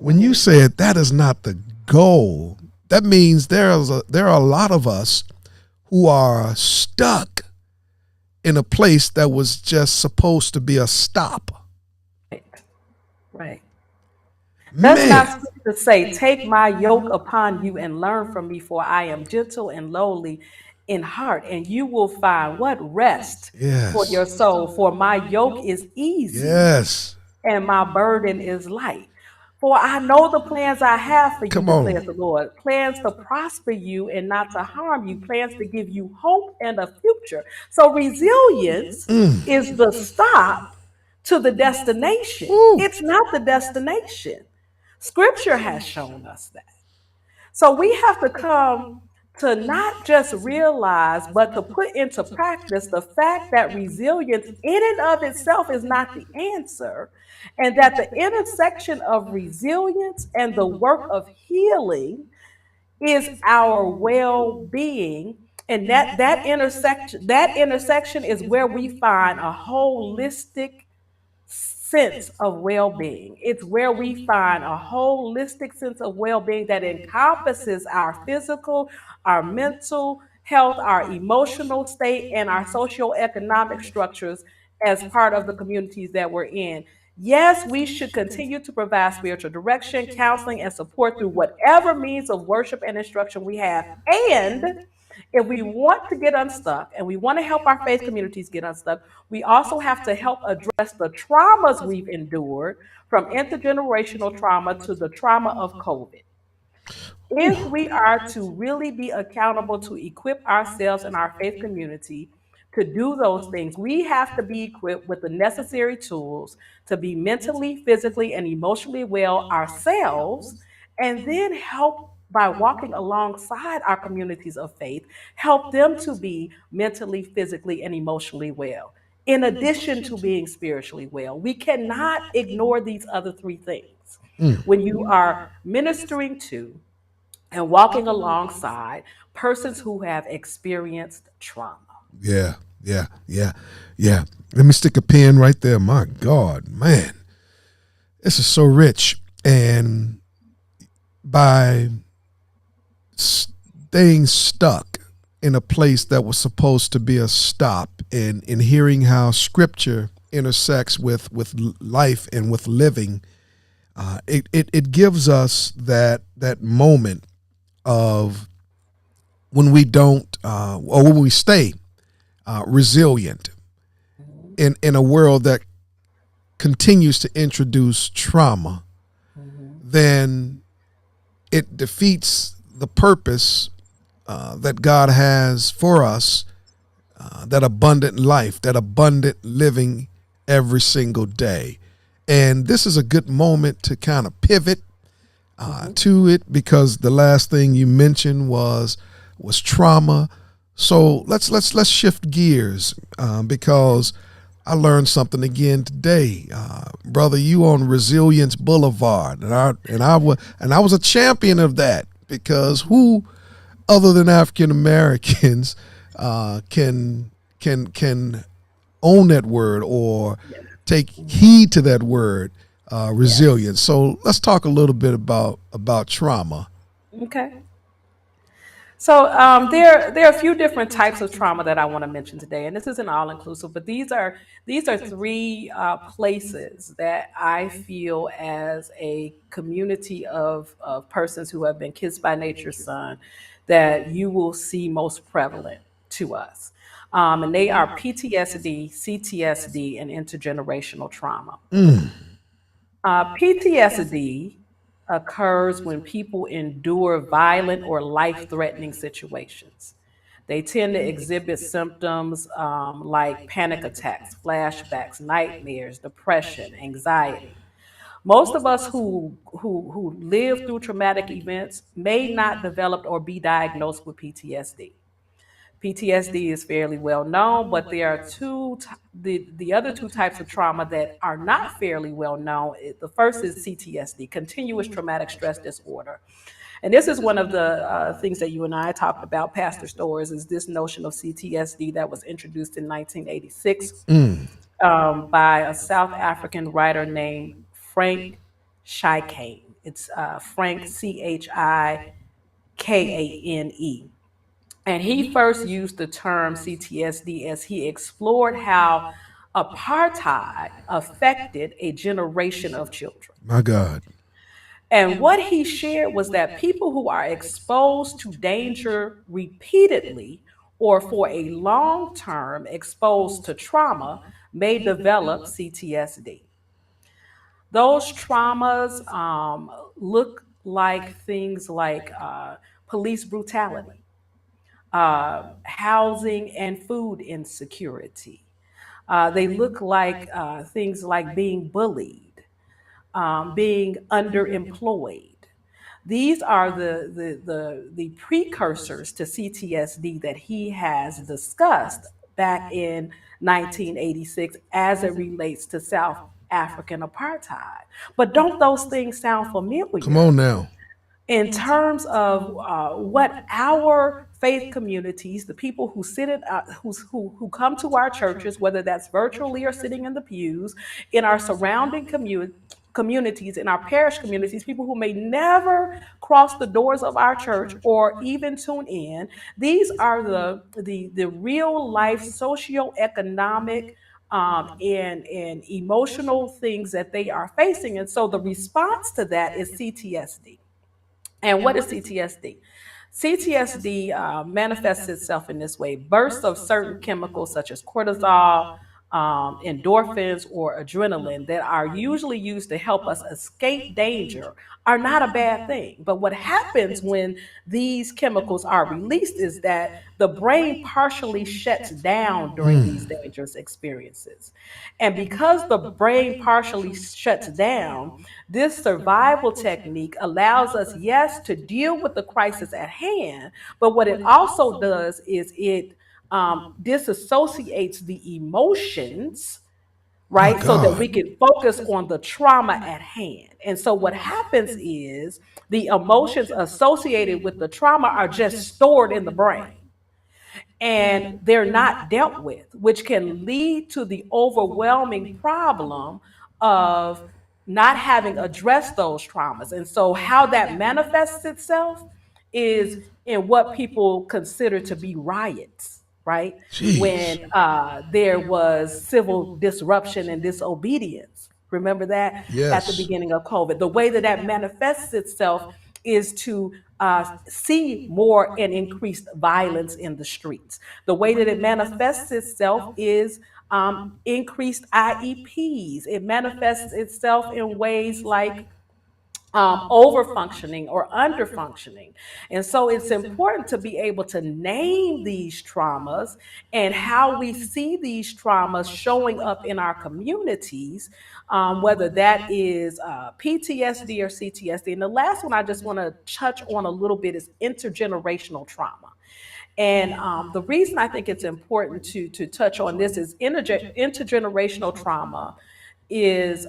[SPEAKER 1] when you said that is not the goal, that means there are a lot of us who are stuck in a place that was just supposed to be a stop.
[SPEAKER 2] Right. Right. Does
[SPEAKER 1] Man,
[SPEAKER 2] not scripture say, take my yoke upon you and learn from me, for I am gentle and lowly in heart, and you will find what? Rest for
[SPEAKER 1] yes,
[SPEAKER 2] your soul. For my yoke is easy
[SPEAKER 1] yes.
[SPEAKER 2] and my burden is light. For I know the plans I have for you,
[SPEAKER 1] Come
[SPEAKER 2] declares
[SPEAKER 1] on.
[SPEAKER 2] the Lord. Plans to prosper you and not to harm you, plans to give you hope and a future. So resilience is the stop to the destination.
[SPEAKER 1] Woo.
[SPEAKER 2] It's not the destination. Scripture has shown us that. So we have to come to not just realize, but to put into practice the fact that resilience in and of itself is not the answer, and that the intersection of resilience and the work of healing is our well-being. And that intersection is where we find a holistic sense of well being. It's where we find a holistic sense of well being that encompasses our physical, our mental health, our emotional state, and our socioeconomic structures as part of the communities that we're in. Yes, we should continue to provide spiritual direction, counseling, and support through whatever means of worship and instruction we have. And if we want to get unstuck and we want to help our faith communities get unstuck, we also have to help address the traumas we've endured, from intergenerational trauma to the trauma of COVID. If we are to really be accountable to equip ourselves and our faith community to do those things, we have to be equipped with the necessary tools to be mentally, physically, and emotionally well ourselves, and then help by walking alongside our communities of faith, help them to be mentally, physically, and emotionally well, in addition to being spiritually well. We cannot ignore these other three things when you are ministering to and walking alongside persons who have experienced trauma.
[SPEAKER 1] Yeah, yeah, yeah, yeah. Let me stick a pin right there. My God, man, this is so rich. And by staying stuck in a place that was supposed to be a stop, and in hearing how scripture intersects with life and with living, it gives us that moment of when we don't, or when we stay resilient in a world that continues to introduce trauma, then it defeats the purpose that God has for us, that abundant life, that abundant living every single day. And this is a good moment to kind of pivot to it, because the last thing you mentioned was trauma. So let's shift gears, because I learned something again today, brother. You on Resilience Boulevard, and I was a champion of that, because who other than African Americans can own that word or take heed to that word, resilience. So let's talk a little bit about trauma.
[SPEAKER 2] Okay. So there are a few different types of trauma that I want to mention today, and this isn't all inclusive, but these are three places that I feel as a community of persons who have been kissed by nature's son that you will see most prevalent to us, and they are PTSD, CTSD, and intergenerational trauma. PTSD occurs when people endure violent or life threatening situations. They tend to exhibit symptoms like panic attacks, flashbacks, nightmares, depression, anxiety. Most of us who live through traumatic events may not develop or be diagnosed with PTSD. PTSD is fairly well known, but there are the other two types of trauma that are not fairly well known. The first is CTSD, continuous traumatic stress disorder. And this is one of the things that you and I talked about, Pastor Stores, is this notion of CTSD that was introduced in 1986 by a South African writer named Frank Chikane. It's Frank Chikane. And he first used the term CTSD as he explored how apartheid affected a generation of children.
[SPEAKER 1] My God.
[SPEAKER 2] And what he shared was that people who are exposed to danger repeatedly or for a long term exposed to trauma may develop CTSD. Those traumas look like things like police brutality, housing and food insecurity. They look like things like being bullied, being underemployed. These are the precursors to CTSD that he has discussed back in 1986 as it relates to South African apartheid. But don't those things sound
[SPEAKER 1] Come
[SPEAKER 2] familiar?
[SPEAKER 1] on now.
[SPEAKER 2] In terms of what our faith communities, the people who sit in, who come to our churches, whether that's virtually or sitting in the pews, in our surrounding communities, in our parish communities, people who may never cross the doors of our church or even tune in, these are the real life socioeconomic and emotional things that they are facing. And so the response to that is CTSD. And what is CTSD? CTSD manifests itself in this way: bursts of certain chemicals such as cortisol, endorphins, or adrenaline that are usually used to help us escape danger are not a bad thing. But what happens when these chemicals are released is that the brain partially shuts down during these dangerous experiences. And because the brain partially shuts down, this survival technique allows us, yes, to deal with the crisis at hand, but what it also does is it disassociates the emotions,
[SPEAKER 1] My
[SPEAKER 2] right? So that we
[SPEAKER 1] God.
[SPEAKER 2] can focus on the trauma at hand. And so what happens is the emotions associated with the trauma are just stored in the brain and they're not dealt with, which can lead to the overwhelming problem of not having addressed those traumas. And so, how that manifests itself is in what people consider to be riots, right?
[SPEAKER 1] Jeez.
[SPEAKER 2] When there was civil disruption and disobedience. Remember that at the
[SPEAKER 1] Yes.
[SPEAKER 2] beginning of COVID? The way that that manifests itself is to see more and increased violence in the streets. The way that it manifests itself is increased IEPs. It manifests itself in ways like over functioning or under functioning. And so it's important to be able to name these traumas and how we see these traumas showing up in our communities, whether that is PTSD or CTSD. And the last one I just want to touch on a little bit is intergenerational trauma. And the reason I think it's important to touch on this is intergenerational trauma is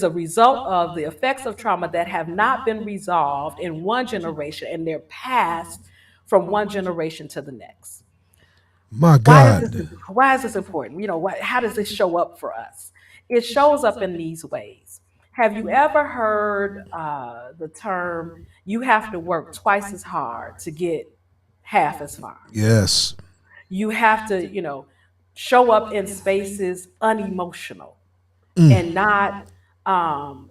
[SPEAKER 2] a result of the effects of trauma that have not been resolved in one generation and they're passed from one generation to the next.
[SPEAKER 1] My
[SPEAKER 2] Why is this
[SPEAKER 1] God.
[SPEAKER 2] why is this important? How does this show up for us? It shows up in these ways. Have you ever heard the term, you have to work twice as hard to get half as far?
[SPEAKER 1] Yes.
[SPEAKER 2] You have to, show up in spaces unemotional and not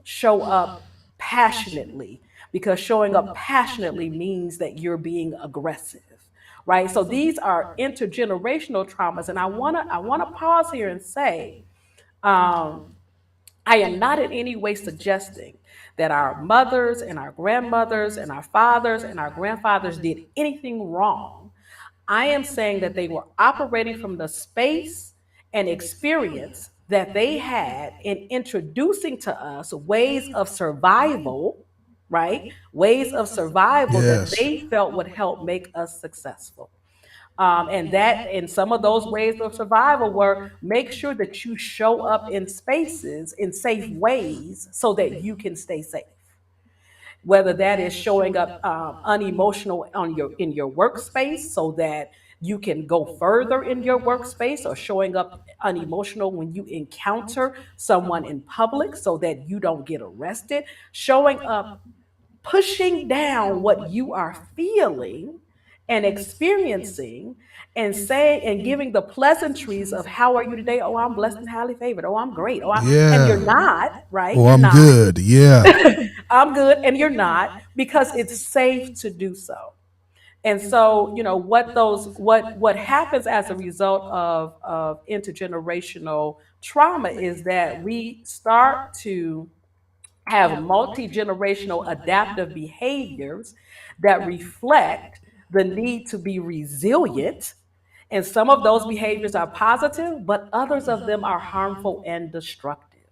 [SPEAKER 2] show up passionately, because showing up passionately means that you're being aggressive, right? So these are intergenerational traumas, and I want to pause here and say, um, I am not in any way suggesting that our mothers and our grandmothers and our fathers and our grandfathers did anything wrong. I am saying that they were operating from the space and experience that they had in introducing to us ways of survival, right? Ways of survival that
[SPEAKER 1] Yes.
[SPEAKER 2] they felt would help make us successful. And some of those ways of survival were, make sure that you show up in spaces in safe ways so that you can stay safe, whether that is showing up unemotional in your workspace so that you can go further in your workspace, or showing up unemotional when you encounter someone in public so that you don't get arrested, showing up pushing down what you are feeling and experiencing, and saying and giving the pleasantries of, how are you today? Oh, I'm blessed and highly favored. Oh, I'm great. And you're
[SPEAKER 1] Yeah.
[SPEAKER 2] not, right?
[SPEAKER 1] Oh,
[SPEAKER 2] You're
[SPEAKER 1] I'm
[SPEAKER 2] not.
[SPEAKER 1] good. Yeah.
[SPEAKER 2] I'm good, and you're not, because it's safe to do so. And so, what happens as a result of intergenerational trauma is that we start to have multi-generational adaptive behaviors that reflect the need to be resilient. And some of those behaviors are positive, but others of them are harmful and destructive.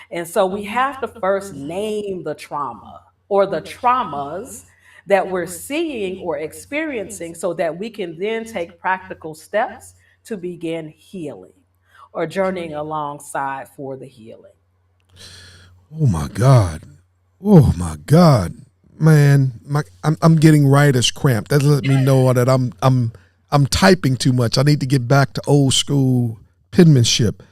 [SPEAKER 2] And so we have to first name the trauma or the traumas that we're seeing or experiencing, so that we can then take practical steps to begin healing or journeying alongside for the healing.
[SPEAKER 1] Oh my God. Oh my God. Man, I'm getting writer's cramp. That let me know that I'm typing too much. I need to get back to old school penmanship.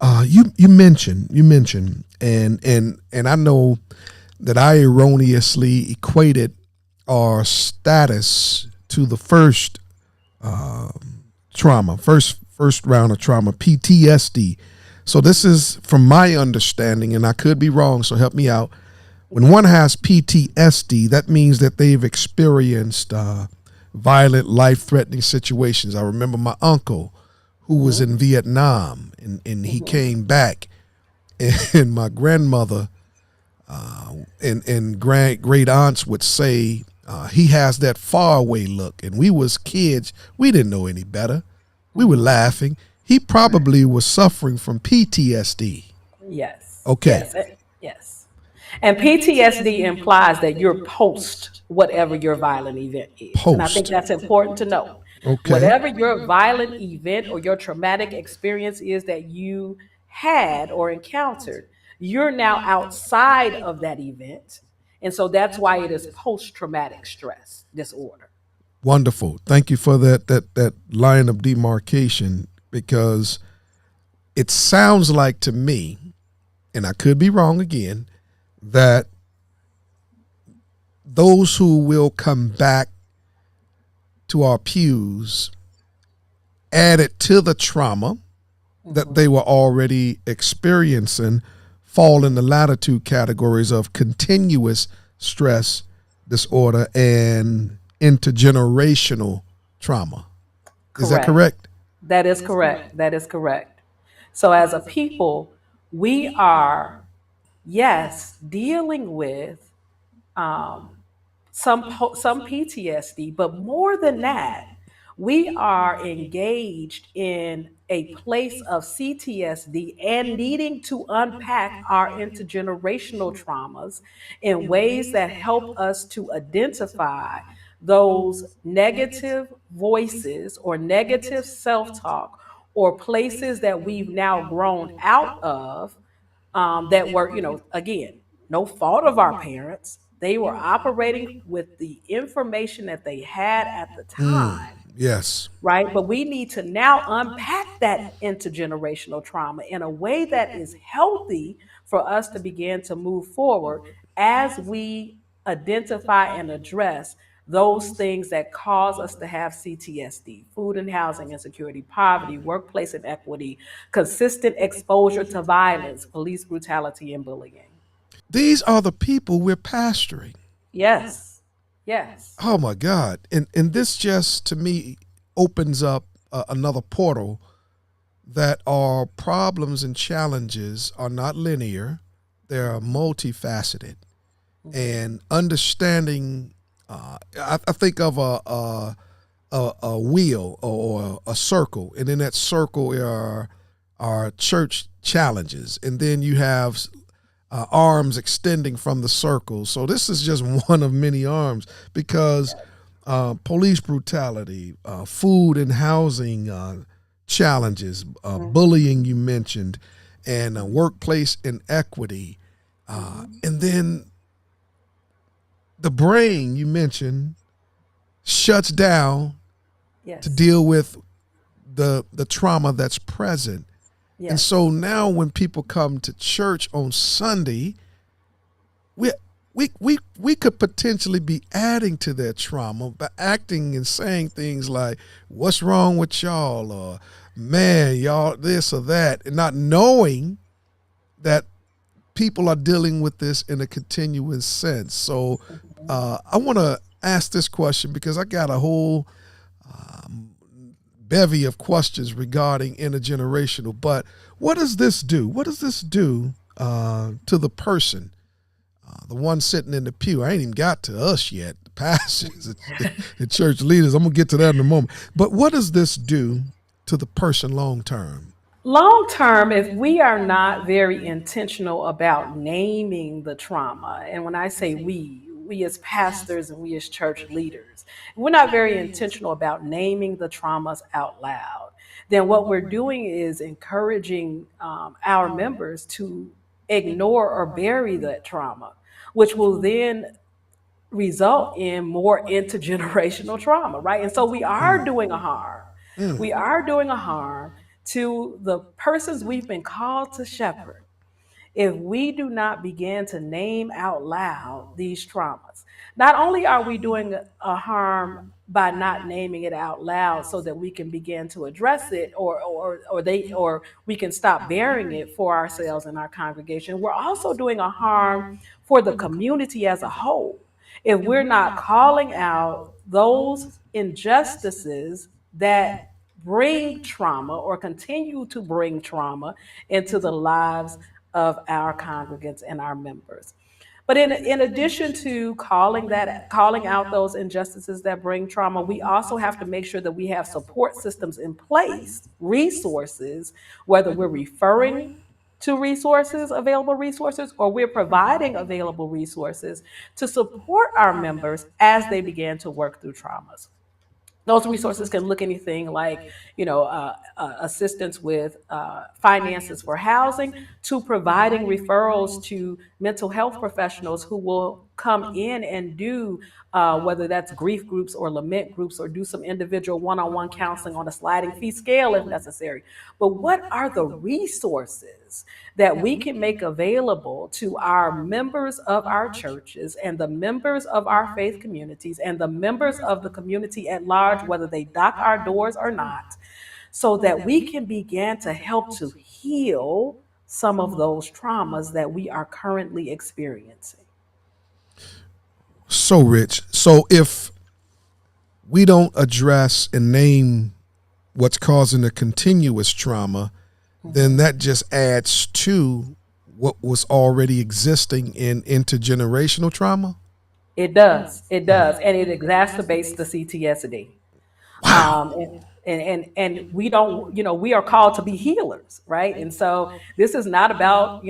[SPEAKER 1] You mentioned, and I know that I erroneously equated our status to the first trauma, first round of trauma, PTSD. So this is from my understanding, and I could be wrong, so help me out. When one has PTSD, that means that they've experienced violent, life-threatening situations. I remember my uncle who was in Vietnam, and he came back, and my grandmother and great aunts would say he has that faraway look, and we was kids, we didn't know any better. We were laughing. He probably was suffering from PTSD.
[SPEAKER 2] Yes.
[SPEAKER 1] Okay.
[SPEAKER 2] Yes. Yes. And PTSD implies that you're post whatever your violent event is. And I think
[SPEAKER 1] Post.
[SPEAKER 2] that's important to note.
[SPEAKER 1] Okay.
[SPEAKER 2] Whatever your violent event or your traumatic experience is that you had or encountered, you're now outside of that event. And so that's why it is post traumatic stress disorder.
[SPEAKER 1] Wonderful. Thank you for that line of demarcation, because it sounds like to me, and I could be wrong again, that those who will come back to our pews added to the trauma that they were already experiencing fall in the latter two categories of continuous stress disorder and intergenerational trauma. Is that
[SPEAKER 2] Correct.
[SPEAKER 1] correct?
[SPEAKER 2] That is correct. That is correct. So, as a people, we are, yes, dealing with um, some PTSD, but more than that, we are engaged in a place of CTSD and needing to unpack our intergenerational traumas in ways that help us to identify those negative voices or negative self-talk, or places that we've now grown out of, that were, again, no fault of our parents. They were operating with the information that they had at the time,
[SPEAKER 1] Yes.
[SPEAKER 2] right? But we need to now unpack that intergenerational trauma in a way that is healthy for us to begin to move forward as we identify and address those things that cause us to have CTSD: food and housing insecurity, poverty, workplace inequity, consistent exposure to violence, police brutality, and bullying.
[SPEAKER 1] These are the people we're pastoring.
[SPEAKER 2] Yes. Yes.
[SPEAKER 1] Oh my God. And this just to me opens up another portal that our problems and challenges are not linear, they are multifaceted. And understanding, I think of a wheel or a circle, and in that circle are church challenges, and then you have arms extending from the circle. So this is just one of many arms because police brutality, food and housing challenges, bullying you mentioned, and workplace inequity, and then the brain you mentioned shuts down
[SPEAKER 2] Yes.
[SPEAKER 1] to deal with the trauma that's present.
[SPEAKER 2] Yes.
[SPEAKER 1] And so now when people come to church on Sunday, we could potentially be adding to their trauma by acting and saying things like, what's wrong with y'all? Or, man, y'all this or that, and not knowing that people are dealing with this in a continuous sense. So I want to ask this question because I got a whole bevy of questions regarding intergenerational. But what does this do? What does this do to the person, the one sitting in the pew? I ain't even got to us yet, the pastors and church leaders. I'm going to get to that in a moment. But what does this do to the person long term?
[SPEAKER 2] Long term, if we are not very intentional about naming the trauma, and when I say we as pastors and we as church leaders, if we're not very intentional about naming the traumas out loud, then what we're doing is encouraging our members to ignore or bury that trauma, which will then result in more intergenerational trauma, right? And so we are doing a harm. We are doing a harm to the persons we've been called to shepherd if we do not begin to name out loud these traumas. Not only are we doing a harm by not naming it out loud so that we can begin to address it, or we can stop bearing it for ourselves and our congregation, we're also doing a harm for the community as a whole if we're not calling out those injustices that bring trauma or continue to bring trauma into the lives of our congregants and our members. But in addition to calling out those injustices that bring trauma, we also have to make sure that we have support systems in place, resources, whether we're referring to resources, available resources, or we're providing available resources to support our members as they begin to work through traumas. Those resources can look anything like, assistance with finances for housing, to providing referrals to mental health professionals who will come in and do whether that's grief groups or lament groups, or do some individual one-on-one counseling on a sliding fee scale if necessary. But what are the resources that we can make available to our members of our churches and the members of our faith communities and the members of the community at large, whether they knock our doors or not, so that we can begin to help to heal some of those traumas that we are currently experiencing?
[SPEAKER 1] So rich. So if we don't address and name what's causing the continuous trauma, then that just adds to what was already existing in intergenerational trauma.
[SPEAKER 2] It does. It does. And it exacerbates the CTSD.
[SPEAKER 1] Wow.
[SPEAKER 2] And we don't, we are called to be healers, right? And so this is not about,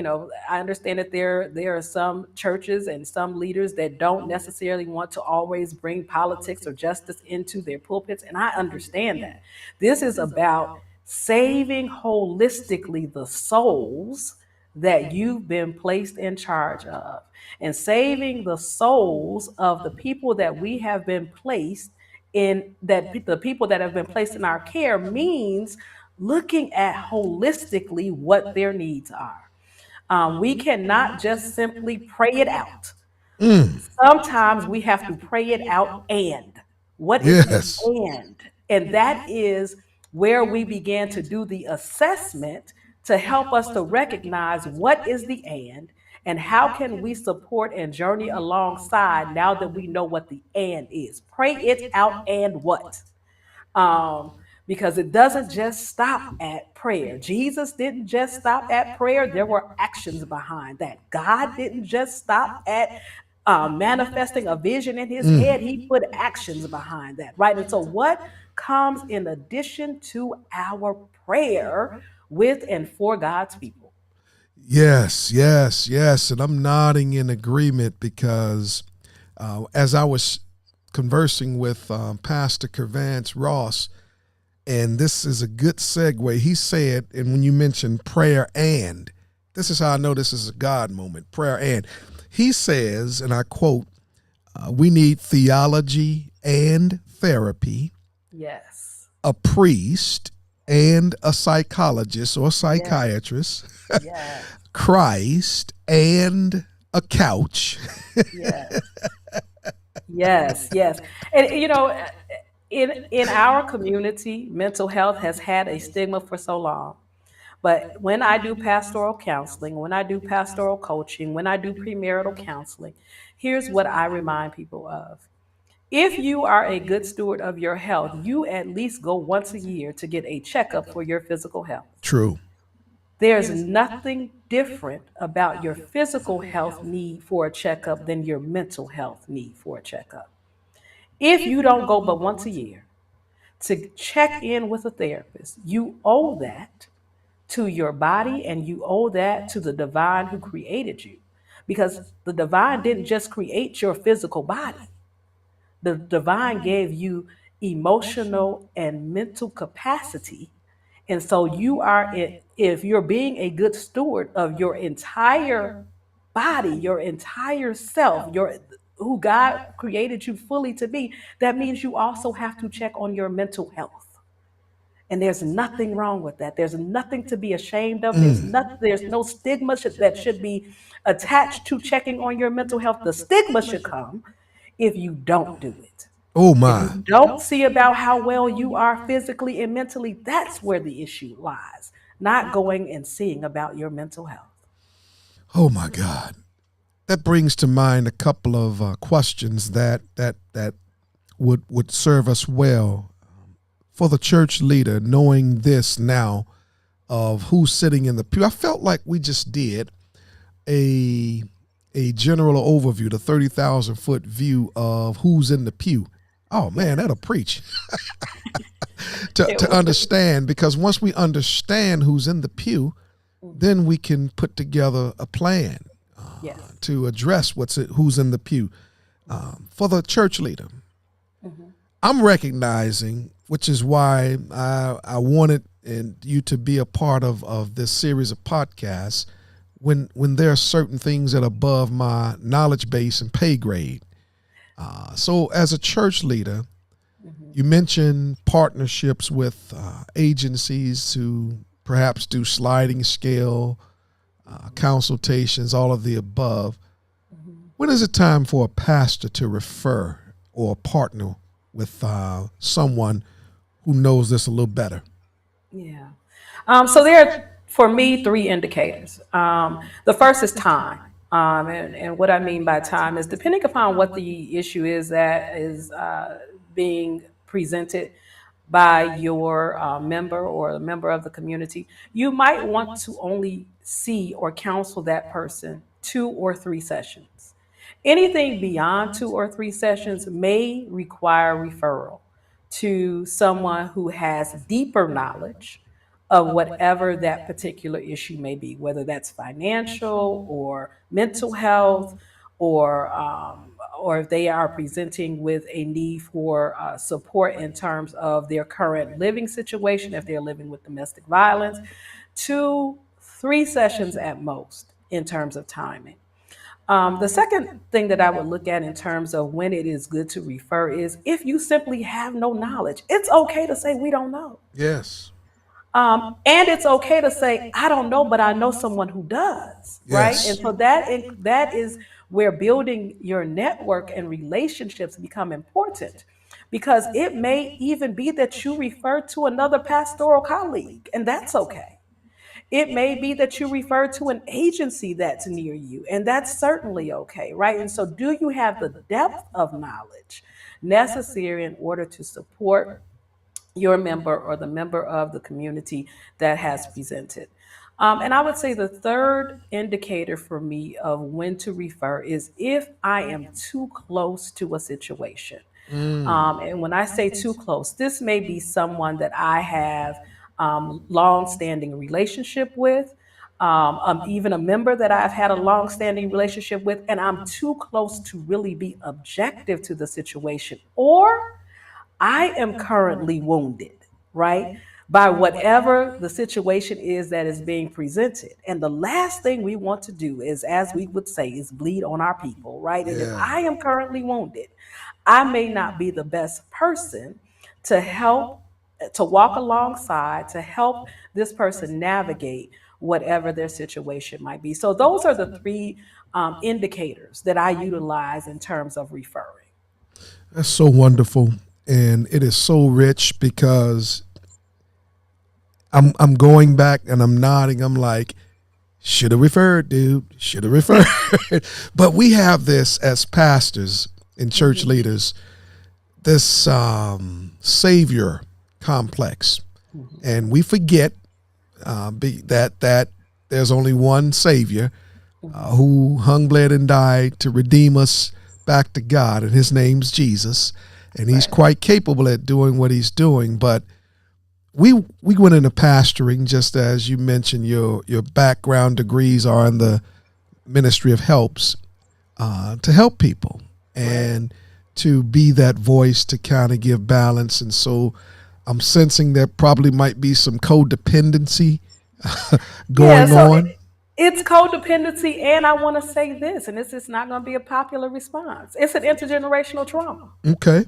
[SPEAKER 2] I understand that there are some churches and some leaders that don't necessarily want to always bring politics or justice into their pulpits, and I understand that. This is about saving holistically the souls that you've been placed in charge of, and saving the souls of the people that we have been placed in, that the people that have been placed in our care, means looking at holistically what their needs are. We cannot just simply pray it out.
[SPEAKER 1] Mm.
[SPEAKER 2] Sometimes we have to pray it out. And what is the
[SPEAKER 1] Yes.
[SPEAKER 2] and? And that is where we began to do the assessment to help us to recognize what is the and how can we support and journey alongside now that we know what the and is. Pray it out and what? um, because it doesn't just stop at prayer. Jesus didn't just stop at prayer, there were actions behind that. God didn't just stop at manifesting a vision in his
[SPEAKER 1] Mm.
[SPEAKER 2] head, he put actions behind that, right? And so, what comes in addition to our prayer with and for God's people?
[SPEAKER 1] Yes, yes, yes. And I'm nodding in agreement because as I was conversing with Pastor Kervance Ross, and this is a good segue. He said, and when you mentioned prayer, and this is how I know this is a God moment, prayer, and he says, and I quote, we need theology and therapy,
[SPEAKER 2] Yes.
[SPEAKER 1] a priest and a psychologist or
[SPEAKER 2] Yes.
[SPEAKER 1] psychiatrist,
[SPEAKER 2] Yes.
[SPEAKER 1] Christ and a couch.
[SPEAKER 2] Yes. Yes. Yes. And in our community, mental health has had a stigma for so long. But when I do pastoral counseling, when I do pastoral coaching, when I do premarital counseling, here's what I remind people of. If you are a good steward of your health, you at least go once a year to get a checkup for your physical health.
[SPEAKER 1] True.
[SPEAKER 2] There's nothing different about your physical health need for a checkup than your mental health need for a checkup. If you don't go but once a year to check in with a therapist, you owe that to your body and you owe that to the divine who created you. Because the divine didn't just create your physical body, the divine gave you emotional and mental capacity. And so if you're being a good steward of your entire body, your entire self, your who God created you fully to be, that means you also have to check on your mental health. And there's nothing wrong with that. There's nothing to be ashamed of.
[SPEAKER 1] Mm.
[SPEAKER 2] There's no stigma that should be attached to checking on your mental health. The stigma should come if you don't do it.
[SPEAKER 1] Oh
[SPEAKER 2] If you
[SPEAKER 1] my.
[SPEAKER 2] don't see about how well you are physically and mentally, that's where the issue lies, not going and seeing about your mental health.
[SPEAKER 1] Oh my God. That brings to mind a couple of questions that would serve us well for the church leader, knowing this now of who's sitting in the pew. I felt like we just did a general overview, the 30,000-foot view of who's in the pew. Oh man, that'll preach. to understand, because once we understand who's in the pew, then we can put together a plan
[SPEAKER 2] Yes.
[SPEAKER 1] to address who's in the pew. For the church leader, I'm recognizing, which is why I wanted you to be a part of this series of podcasts, when there are certain things that are above my knowledge base and pay grade. So as a church leader, you mentioned partnerships with agencies to perhaps do sliding scale consultations, all of the above. When is it time for a pastor to refer or partner with someone who knows this a little better?
[SPEAKER 2] Yeah. So there are, for me, three indicators. The first is time. And what I mean by time is depending upon what the issue is that is being presented by your member or a member of the community, you might want to only see or counsel that person 2 or 3 sessions. Anything beyond 2 or 3 sessions may require referral to someone who has deeper knowledge of whatever that particular issue may be, whether that's financial or mental health, or if they are presenting with a need for support in terms of their current living situation, if they're living with domestic violence. 2, 3 sessions at most in terms of timing. The second thing that I would look at in terms of when it is good to refer is if you simply have no knowledge. It's okay to say we don't know.
[SPEAKER 1] Yes.
[SPEAKER 2] And it's okay to say, I don't know, but I know someone who does, right? And
[SPEAKER 1] Yes.
[SPEAKER 2] so that is where building your network and relationships become important, because it may even be that you refer to another pastoral colleague, and that's okay. It may be that you refer to an agency that's near you, and that's certainly okay, right? And so, do you have the depth of knowledge necessary in order to support your member or the member of the community that has presented? And I would say the third indicator for me of when to refer is if I am too close to a situation.
[SPEAKER 1] Mm.
[SPEAKER 2] And when I say too close, this may be someone that I have long-standing relationship with, even a member that I've had a long-standing relationship with, and I'm too close to really be objective to the situation, or I am currently wounded, right? By whatever the situation is that is being presented. And the last thing we want to do is, as we would say, is bleed on our people, right? And if
[SPEAKER 1] Yeah.
[SPEAKER 2] I am currently wounded, I may not be the best person to help, to walk alongside, to help this person navigate whatever their situation might be. So, those are the three indicators that I utilize in terms of referring.
[SPEAKER 1] That's so wonderful. And it is so rich because I'm going back and I'm nodding. I'm like, should have referred, dude. Should have referred. But we have this as pastors and church
[SPEAKER 2] Mhm.
[SPEAKER 1] leaders, this savior complex.
[SPEAKER 2] Mhm.
[SPEAKER 1] And we forget that there's only one savior
[SPEAKER 2] Mhm.
[SPEAKER 1] who hung, bled, and died to redeem us back to God, and his name's Jesus, and he's
[SPEAKER 2] Right.
[SPEAKER 1] quite capable at doing what he's doing. But we went into pastoring, just as you mentioned. Your background degrees are in the ministry of helps, to help people
[SPEAKER 2] Right.
[SPEAKER 1] and to be that voice to kind of give balance. And so I'm sensing there probably might be some codependency
[SPEAKER 2] Yeah,
[SPEAKER 1] going
[SPEAKER 2] so
[SPEAKER 1] on.
[SPEAKER 2] it's codependency, and I want to say this, and this is not going to be a popular response. It's an intergenerational trauma.
[SPEAKER 1] Okay.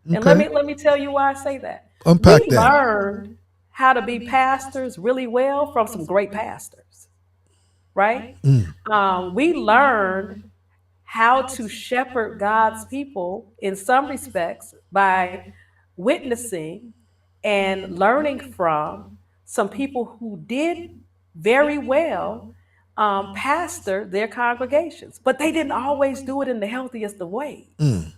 [SPEAKER 2] And
[SPEAKER 1] Okay.
[SPEAKER 2] let me tell you why I say that. We
[SPEAKER 1] Unpack that.
[SPEAKER 2] learned how to be pastors really well from some great pastors, right?
[SPEAKER 1] Mm.
[SPEAKER 2] We learned how to shepherd God's people in some respects by witnessing and learning from some people who did very well pastor their congregations, but they didn't always do it in the healthiest of ways,
[SPEAKER 1] Mm.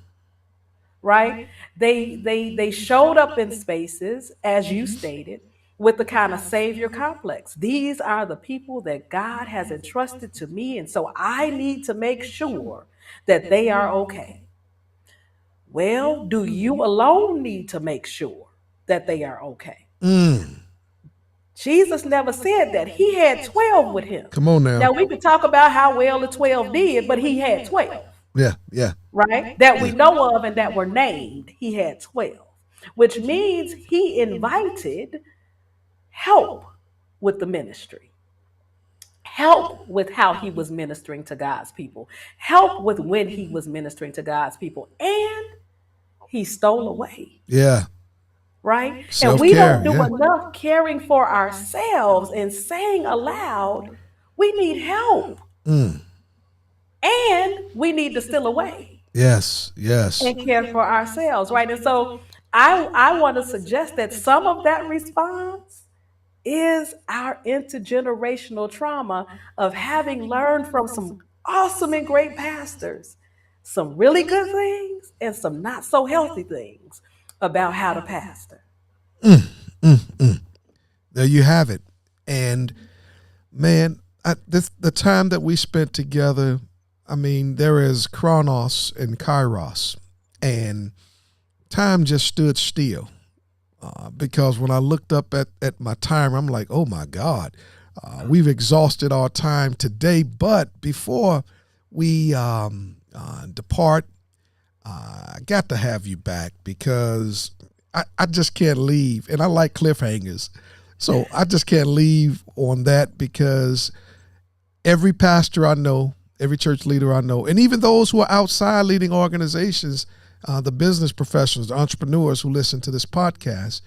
[SPEAKER 2] right? They showed up in spaces, as you stated, with the kind of savior complex. These are the people that God has entrusted to me, and so I need to make sure that they are okay. Well, do you alone need to make sure that they are okay?
[SPEAKER 1] Mm.
[SPEAKER 2] Jesus never said that. He had 12 with him.
[SPEAKER 1] Come on now.
[SPEAKER 2] Now, we could talk about how well the 12 did, but he had 12,
[SPEAKER 1] Yeah. Yeah.
[SPEAKER 2] right? That we know of and that were named. He had 12, which means he invited help with the ministry, help with how he was ministering to God's people, help with when he was ministering to God's people, and he stole away.
[SPEAKER 1] Yeah.
[SPEAKER 2] Right? And
[SPEAKER 1] Self
[SPEAKER 2] we
[SPEAKER 1] care.
[SPEAKER 2] don't do
[SPEAKER 1] Yeah.
[SPEAKER 2] enough caring for ourselves and saying aloud, we need help
[SPEAKER 1] Mm.
[SPEAKER 2] and we need to still away
[SPEAKER 1] Yes. Yes.
[SPEAKER 2] and care for ourselves, right? And so I want to suggest that some of that response is our intergenerational trauma of having learned from some awesome and great pastors some really good things and some not so healthy things about how to pastor.
[SPEAKER 1] Mm. Mm. Mm. There you have it. And man, the time that we spent together, I mean, there is Chronos and Kairos, and time just stood still. Because when I looked up at my timer, I'm like, oh my God, we've exhausted our time today. But before we depart, I got to have you back because I just can't leave. And I like cliffhangers. So I just can't leave on that because every pastor I know, every church leader I know, and even those who are outside leading organizations, the business professionals, the entrepreneurs who listen to this podcast,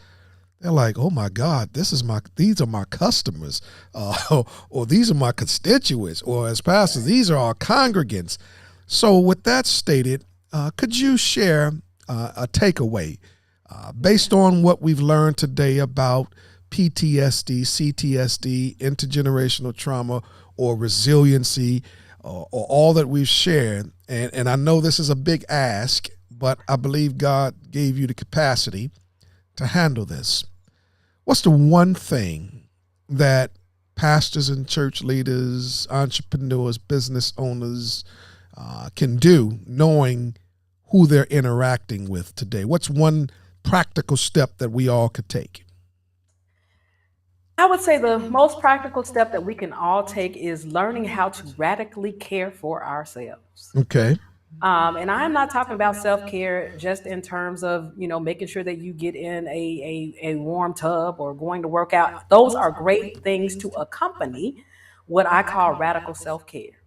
[SPEAKER 1] They're like, oh my God, these are my customers, or these are my constituents, or as pastors, these are our congregants. So, with that stated, could you share a takeaway based on what we've learned today about PTSD, CTSD, intergenerational trauma, or resiliency, or all that we've shared? And I know this is a big ask, but I believe God gave you the capacity to handle this. What's the one thing that pastors and church leaders, entrepreneurs, business owners can do knowing who they're interacting with today? What's one practical step that we all could take?
[SPEAKER 2] I would say the most practical step that we can all take is learning how to radically care for ourselves.
[SPEAKER 1] Okay.
[SPEAKER 2] And I'm not talking about self care just in terms of, making sure that you get in a warm tub or going to work out. Those are great things to accompany what I call radical self care.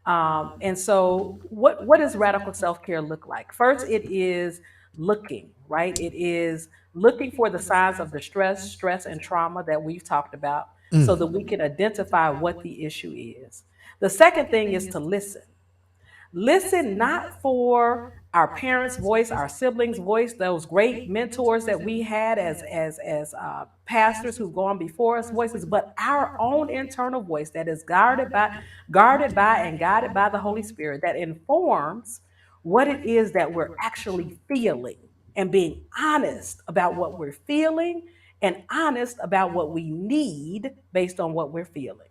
[SPEAKER 2] And so, what does radical self care look like? First, it is looking, right? It is looking for the signs of the stress, and trauma that we've talked about so that we can identify what the issue is. The second thing is to listen. Listen not for our parents' voice, our siblings' voice, those great mentors that we had as pastors who've gone before us voices, but our own internal voice that is guarded by and guided by the Holy Spirit that informs what it is that we're actually feeling, and being honest about what we're feeling and honest about what we need based on what we're feeling.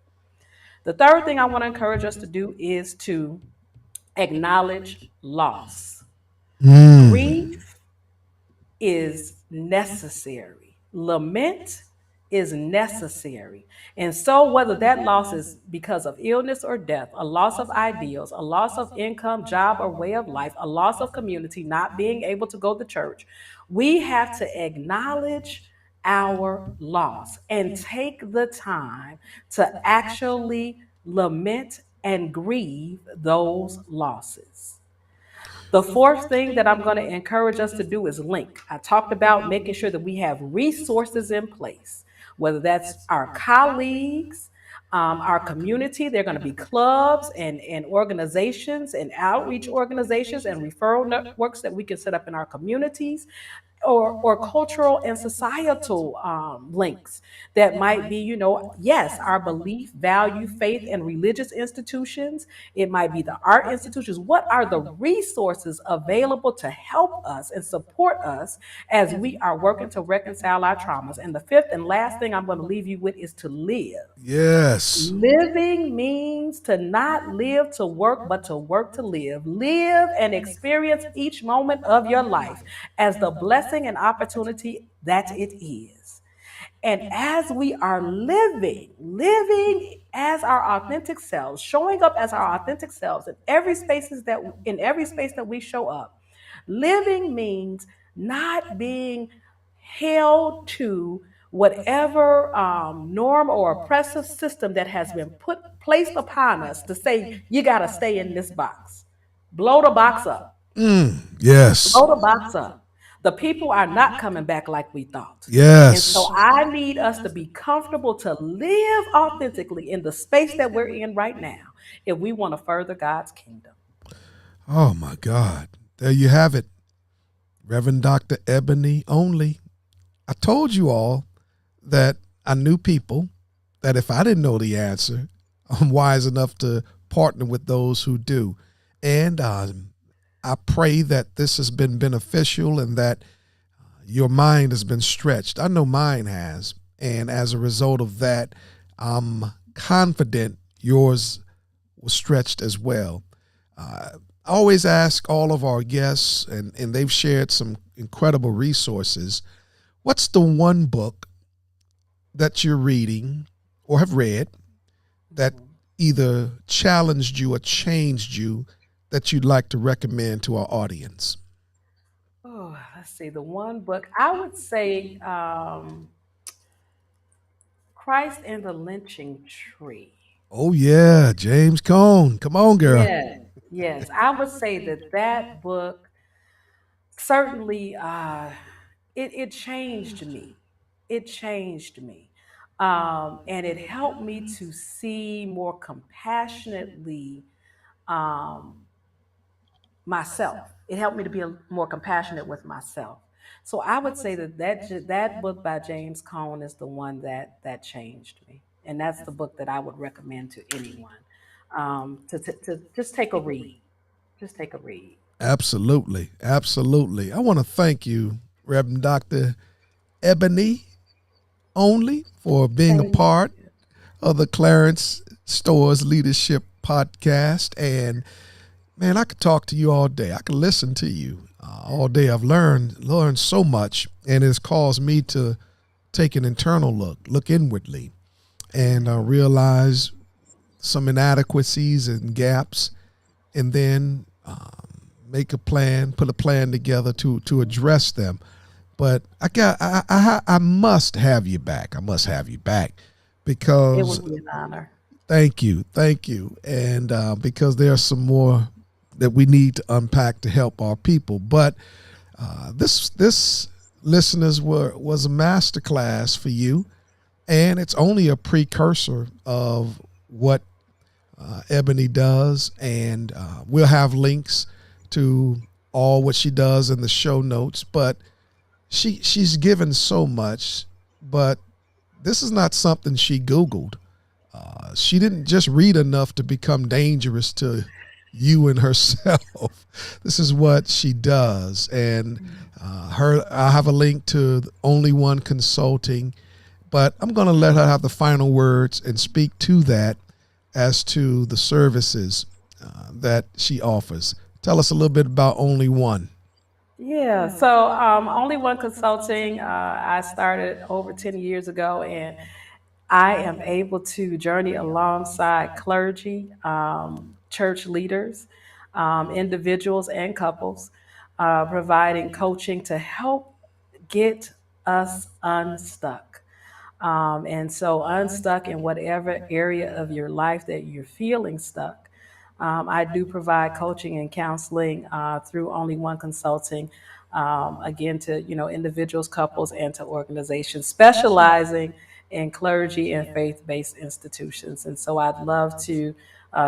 [SPEAKER 2] The third thing I want to encourage us to do is to acknowledge loss.
[SPEAKER 1] Mm.
[SPEAKER 2] Grief is necessary. Lament is necessary. And so, whether that loss is because of illness or death, a loss of ideals, a loss of income, job, or way of life, a loss of community, not being able to go to church, we have to acknowledge our loss and take the time to actually lament and grieve those losses. The fourth thing that I'm going to encourage us to do is link. I talked about making sure that we have resources in place, whether that's our colleagues, our community. They're going to be clubs and organizations and outreach organizations and referral networks that we can set up in our communities, or cultural and societal links that might be, yes, our belief, value, faith, and religious institutions. It might be the art institutions. What are the resources available to help us and support us as we are working to reconcile our traumas? And the fifth and last thing I'm going to leave you with is to live.
[SPEAKER 1] Yes.
[SPEAKER 2] Living means to not live to work, but to work to live. Live and experience each moment of your life as the blessing and opportunity that it is. And as we are living as our authentic selves, showing up as our authentic selves in every space that we show up, living means not being held to whatever norm or oppressive system that has been placed upon us to say you got to stay in this box. Blow the box up.
[SPEAKER 1] Yes.
[SPEAKER 2] Blow the box up. The people are not coming back like we thought. And so
[SPEAKER 1] Yes.
[SPEAKER 2] I need us to be comfortable to live authentically in the space that we're in right now if we want to further God's kingdom.
[SPEAKER 1] Oh my God. There you have it. Reverend Dr. Ebony only. I told you all that I knew people that if I didn't know the answer, I'm wise enough to partner with those who do. And I pray that this has been beneficial and that your mind has been stretched. I know mine has. And as a result of that, I'm confident yours was stretched as well. I always ask all of our guests, and they've shared some incredible resources. What's the one book that you're reading or have read that either challenged you or changed you that you'd like to recommend to our audience?
[SPEAKER 2] Oh, let's see. The one book I would say, Christ and the Lynching Tree.
[SPEAKER 1] Oh, yeah, James Cone. Come on, girl.
[SPEAKER 2] Yes, yes. I would say that that book certainly it changed me. it changed me. And it helped me to see more compassionately um, myself. It helped me to be more compassionate with myself. So I would say that book by James Cone is the one that changed me, and that's the book that I would recommend to anyone to just take a read. Just take a read.
[SPEAKER 1] Absolutely. Absolutely. I want to thank you, Reverend Dr. Ebony Only, for being a
[SPEAKER 2] Thank
[SPEAKER 1] part
[SPEAKER 2] you.
[SPEAKER 1] of the Clarence Stores Leadership Podcast. And man, I could talk to you all day. I could listen to you all day. I've learned so much, and it's caused me to take an internal look inwardly, and realize some inadequacies and gaps, and then make a plan, put a plan together to address them. But I must have you back. I must have you back
[SPEAKER 2] It
[SPEAKER 1] because
[SPEAKER 2] would be an honor.
[SPEAKER 1] thank you, and because there's some more that we need to unpack to help our people. But this listeners was a masterclass for you, and it's only a precursor of what Ebony does, and we'll have links to all what she does in the show notes. But she's given so much, but this is not something she Googled. She didn't just read enough to become dangerous to you and herself. This is what she does, and I have a link to Only One Consulting, but I'm going to let her have the final words and speak to that as to the services that she offers. Tell us a little bit about Only One.
[SPEAKER 2] Yeah, so Only One Consulting, I started over 10 years ago, and I am able to journey alongside clergy, church leaders, individuals, and couples, providing coaching to help get us unstuck. And so, unstuck in whatever area of your life that you're feeling stuck. I do provide coaching and counseling through Only One Consulting, again, to individuals, couples, and to organizations, specializing in clergy and faith-based institutions. And so I'd love to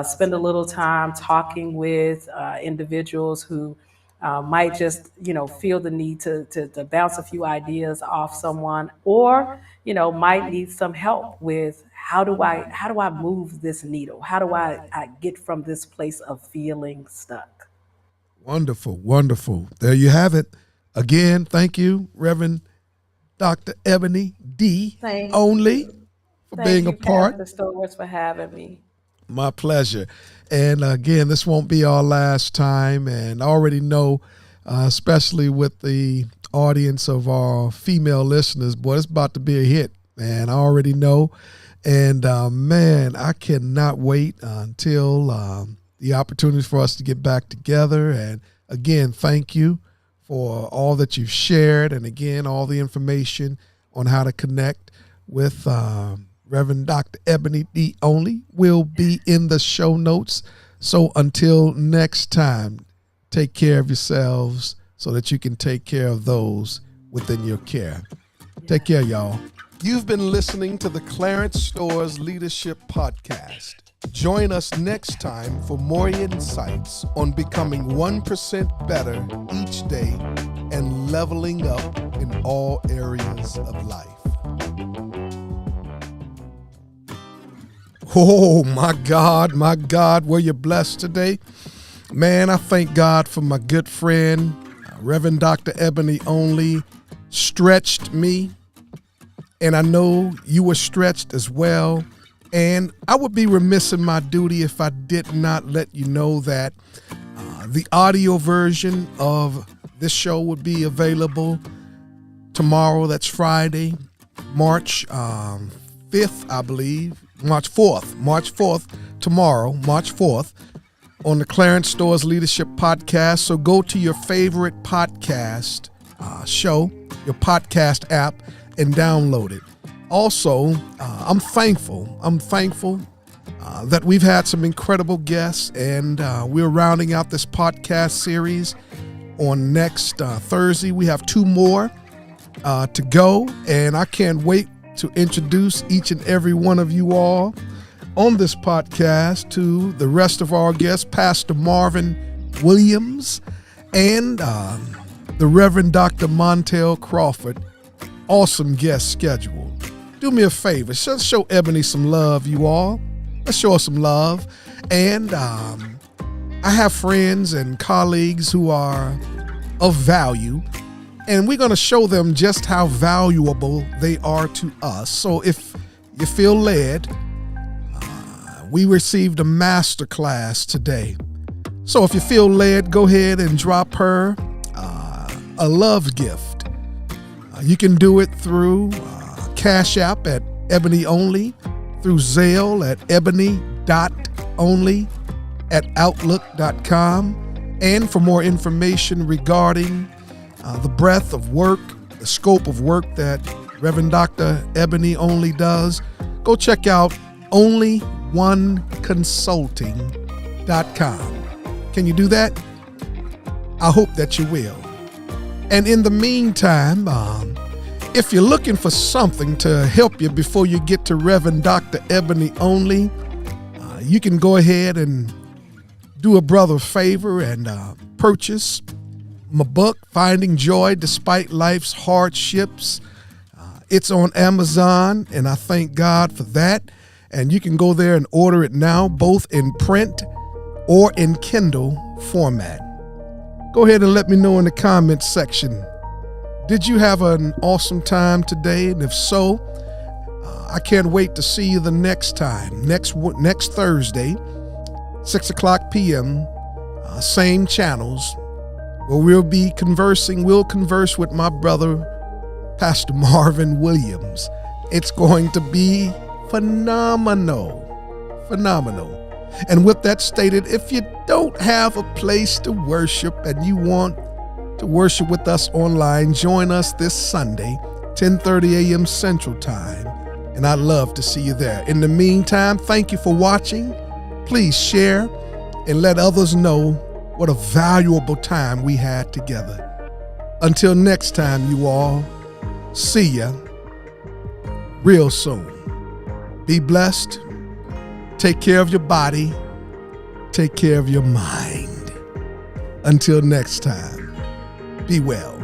[SPEAKER 2] spend a little time talking with individuals who might just feel the need to bounce a few ideas off someone, or might need some help with how do I move this needle, how do I get from this place of feeling stuck.
[SPEAKER 1] Wonderful, wonderful. There you have it. Again, thank you, Reverend Dr. Ebony D.
[SPEAKER 2] Thank
[SPEAKER 1] Only,
[SPEAKER 2] you.
[SPEAKER 1] for
[SPEAKER 2] Thank
[SPEAKER 1] being a
[SPEAKER 2] you,
[SPEAKER 1] part.
[SPEAKER 2] Pastor Stowers, for having me.
[SPEAKER 1] My pleasure. And again, this won't be our last time. And I already know, especially with the audience of our female listeners, boy, it's about to be a hit. And I already know. And man, I cannot wait until the opportunity for us to get back together. And again, thank you for all that you've shared. And again, all the information on how to connect with Reverend Dr. Ebony D. Only will be in the show notes. So until next time, take care of yourselves so that you can take care of those within your care. Take care, y'all. You've been listening to the Clarence Stores Leadership Podcast. Join us next time for more insights on becoming 1% better each day and leveling up in all areas of life. Oh, my God, were you blessed today? Man, I thank God for my good friend, Reverend Dr. Ebony Only, stretched me. And I know you were stretched as well. And I would be remiss in my duty if I did not let you know that the audio version of this show would be available tomorrow. That's Friday, March 5th, I believe. March 4th, tomorrow, March 4th, on the Clarence Stores Leadership Podcast. So go to your favorite podcast show, your podcast app, and download it. Also, I'm thankful that we've had some incredible guests, and we're rounding out this podcast series on next Thursday. We have 2 more to go, and I can't wait to introduce each and every one of you all on this podcast to the rest of our guests, Pastor Marvin Williams and the Reverend Dr. Montel Crawford. Awesome guest schedule. Do me a favor, just show Ebony some love, you all. Let's show her some love. And I have friends and colleagues who are of value, and we're going to show them just how valuable they are to us. So if you feel led, we received a master class today. So if you feel led, go ahead and drop her a love gift. You can do it through Cash App at Ebony Only, through Zelle at ebony.only@outlook.com. And for more information regarding the breadth of work, the scope of work that Reverend Dr. Ebony Only does, go check out onlyoneconsulting.com. Can you do that? I hope that you will. And in the meantime, if you're looking for something to help you before you get to Reverend Dr. Ebony Only, you can go ahead and do a brother a favor and purchase my book, Finding Joy Despite Life's Hardships. It's on Amazon, and I thank God for that. And you can go there and order it now, both in print or in Kindle format. Go ahead and let me know in the comments section. Did you have an awesome time today? And if so, I can't wait to see you the next time, next Thursday, 6:00 p.m., same channels, where we'll converse with my brother, Pastor Marvin Williams. It's going to be phenomenal. And with that stated, if you don't have a place to worship and you want to worship with us online, join us this Sunday, 10:30 a.m. Central Time, and I'd love to see you there. In the meantime, thank you for watching. Please share and let others know what a valuable time we had together. Until next time, you all, see ya real soon. Be blessed. Take care of your body. Take care of your mind. Until next time, be well.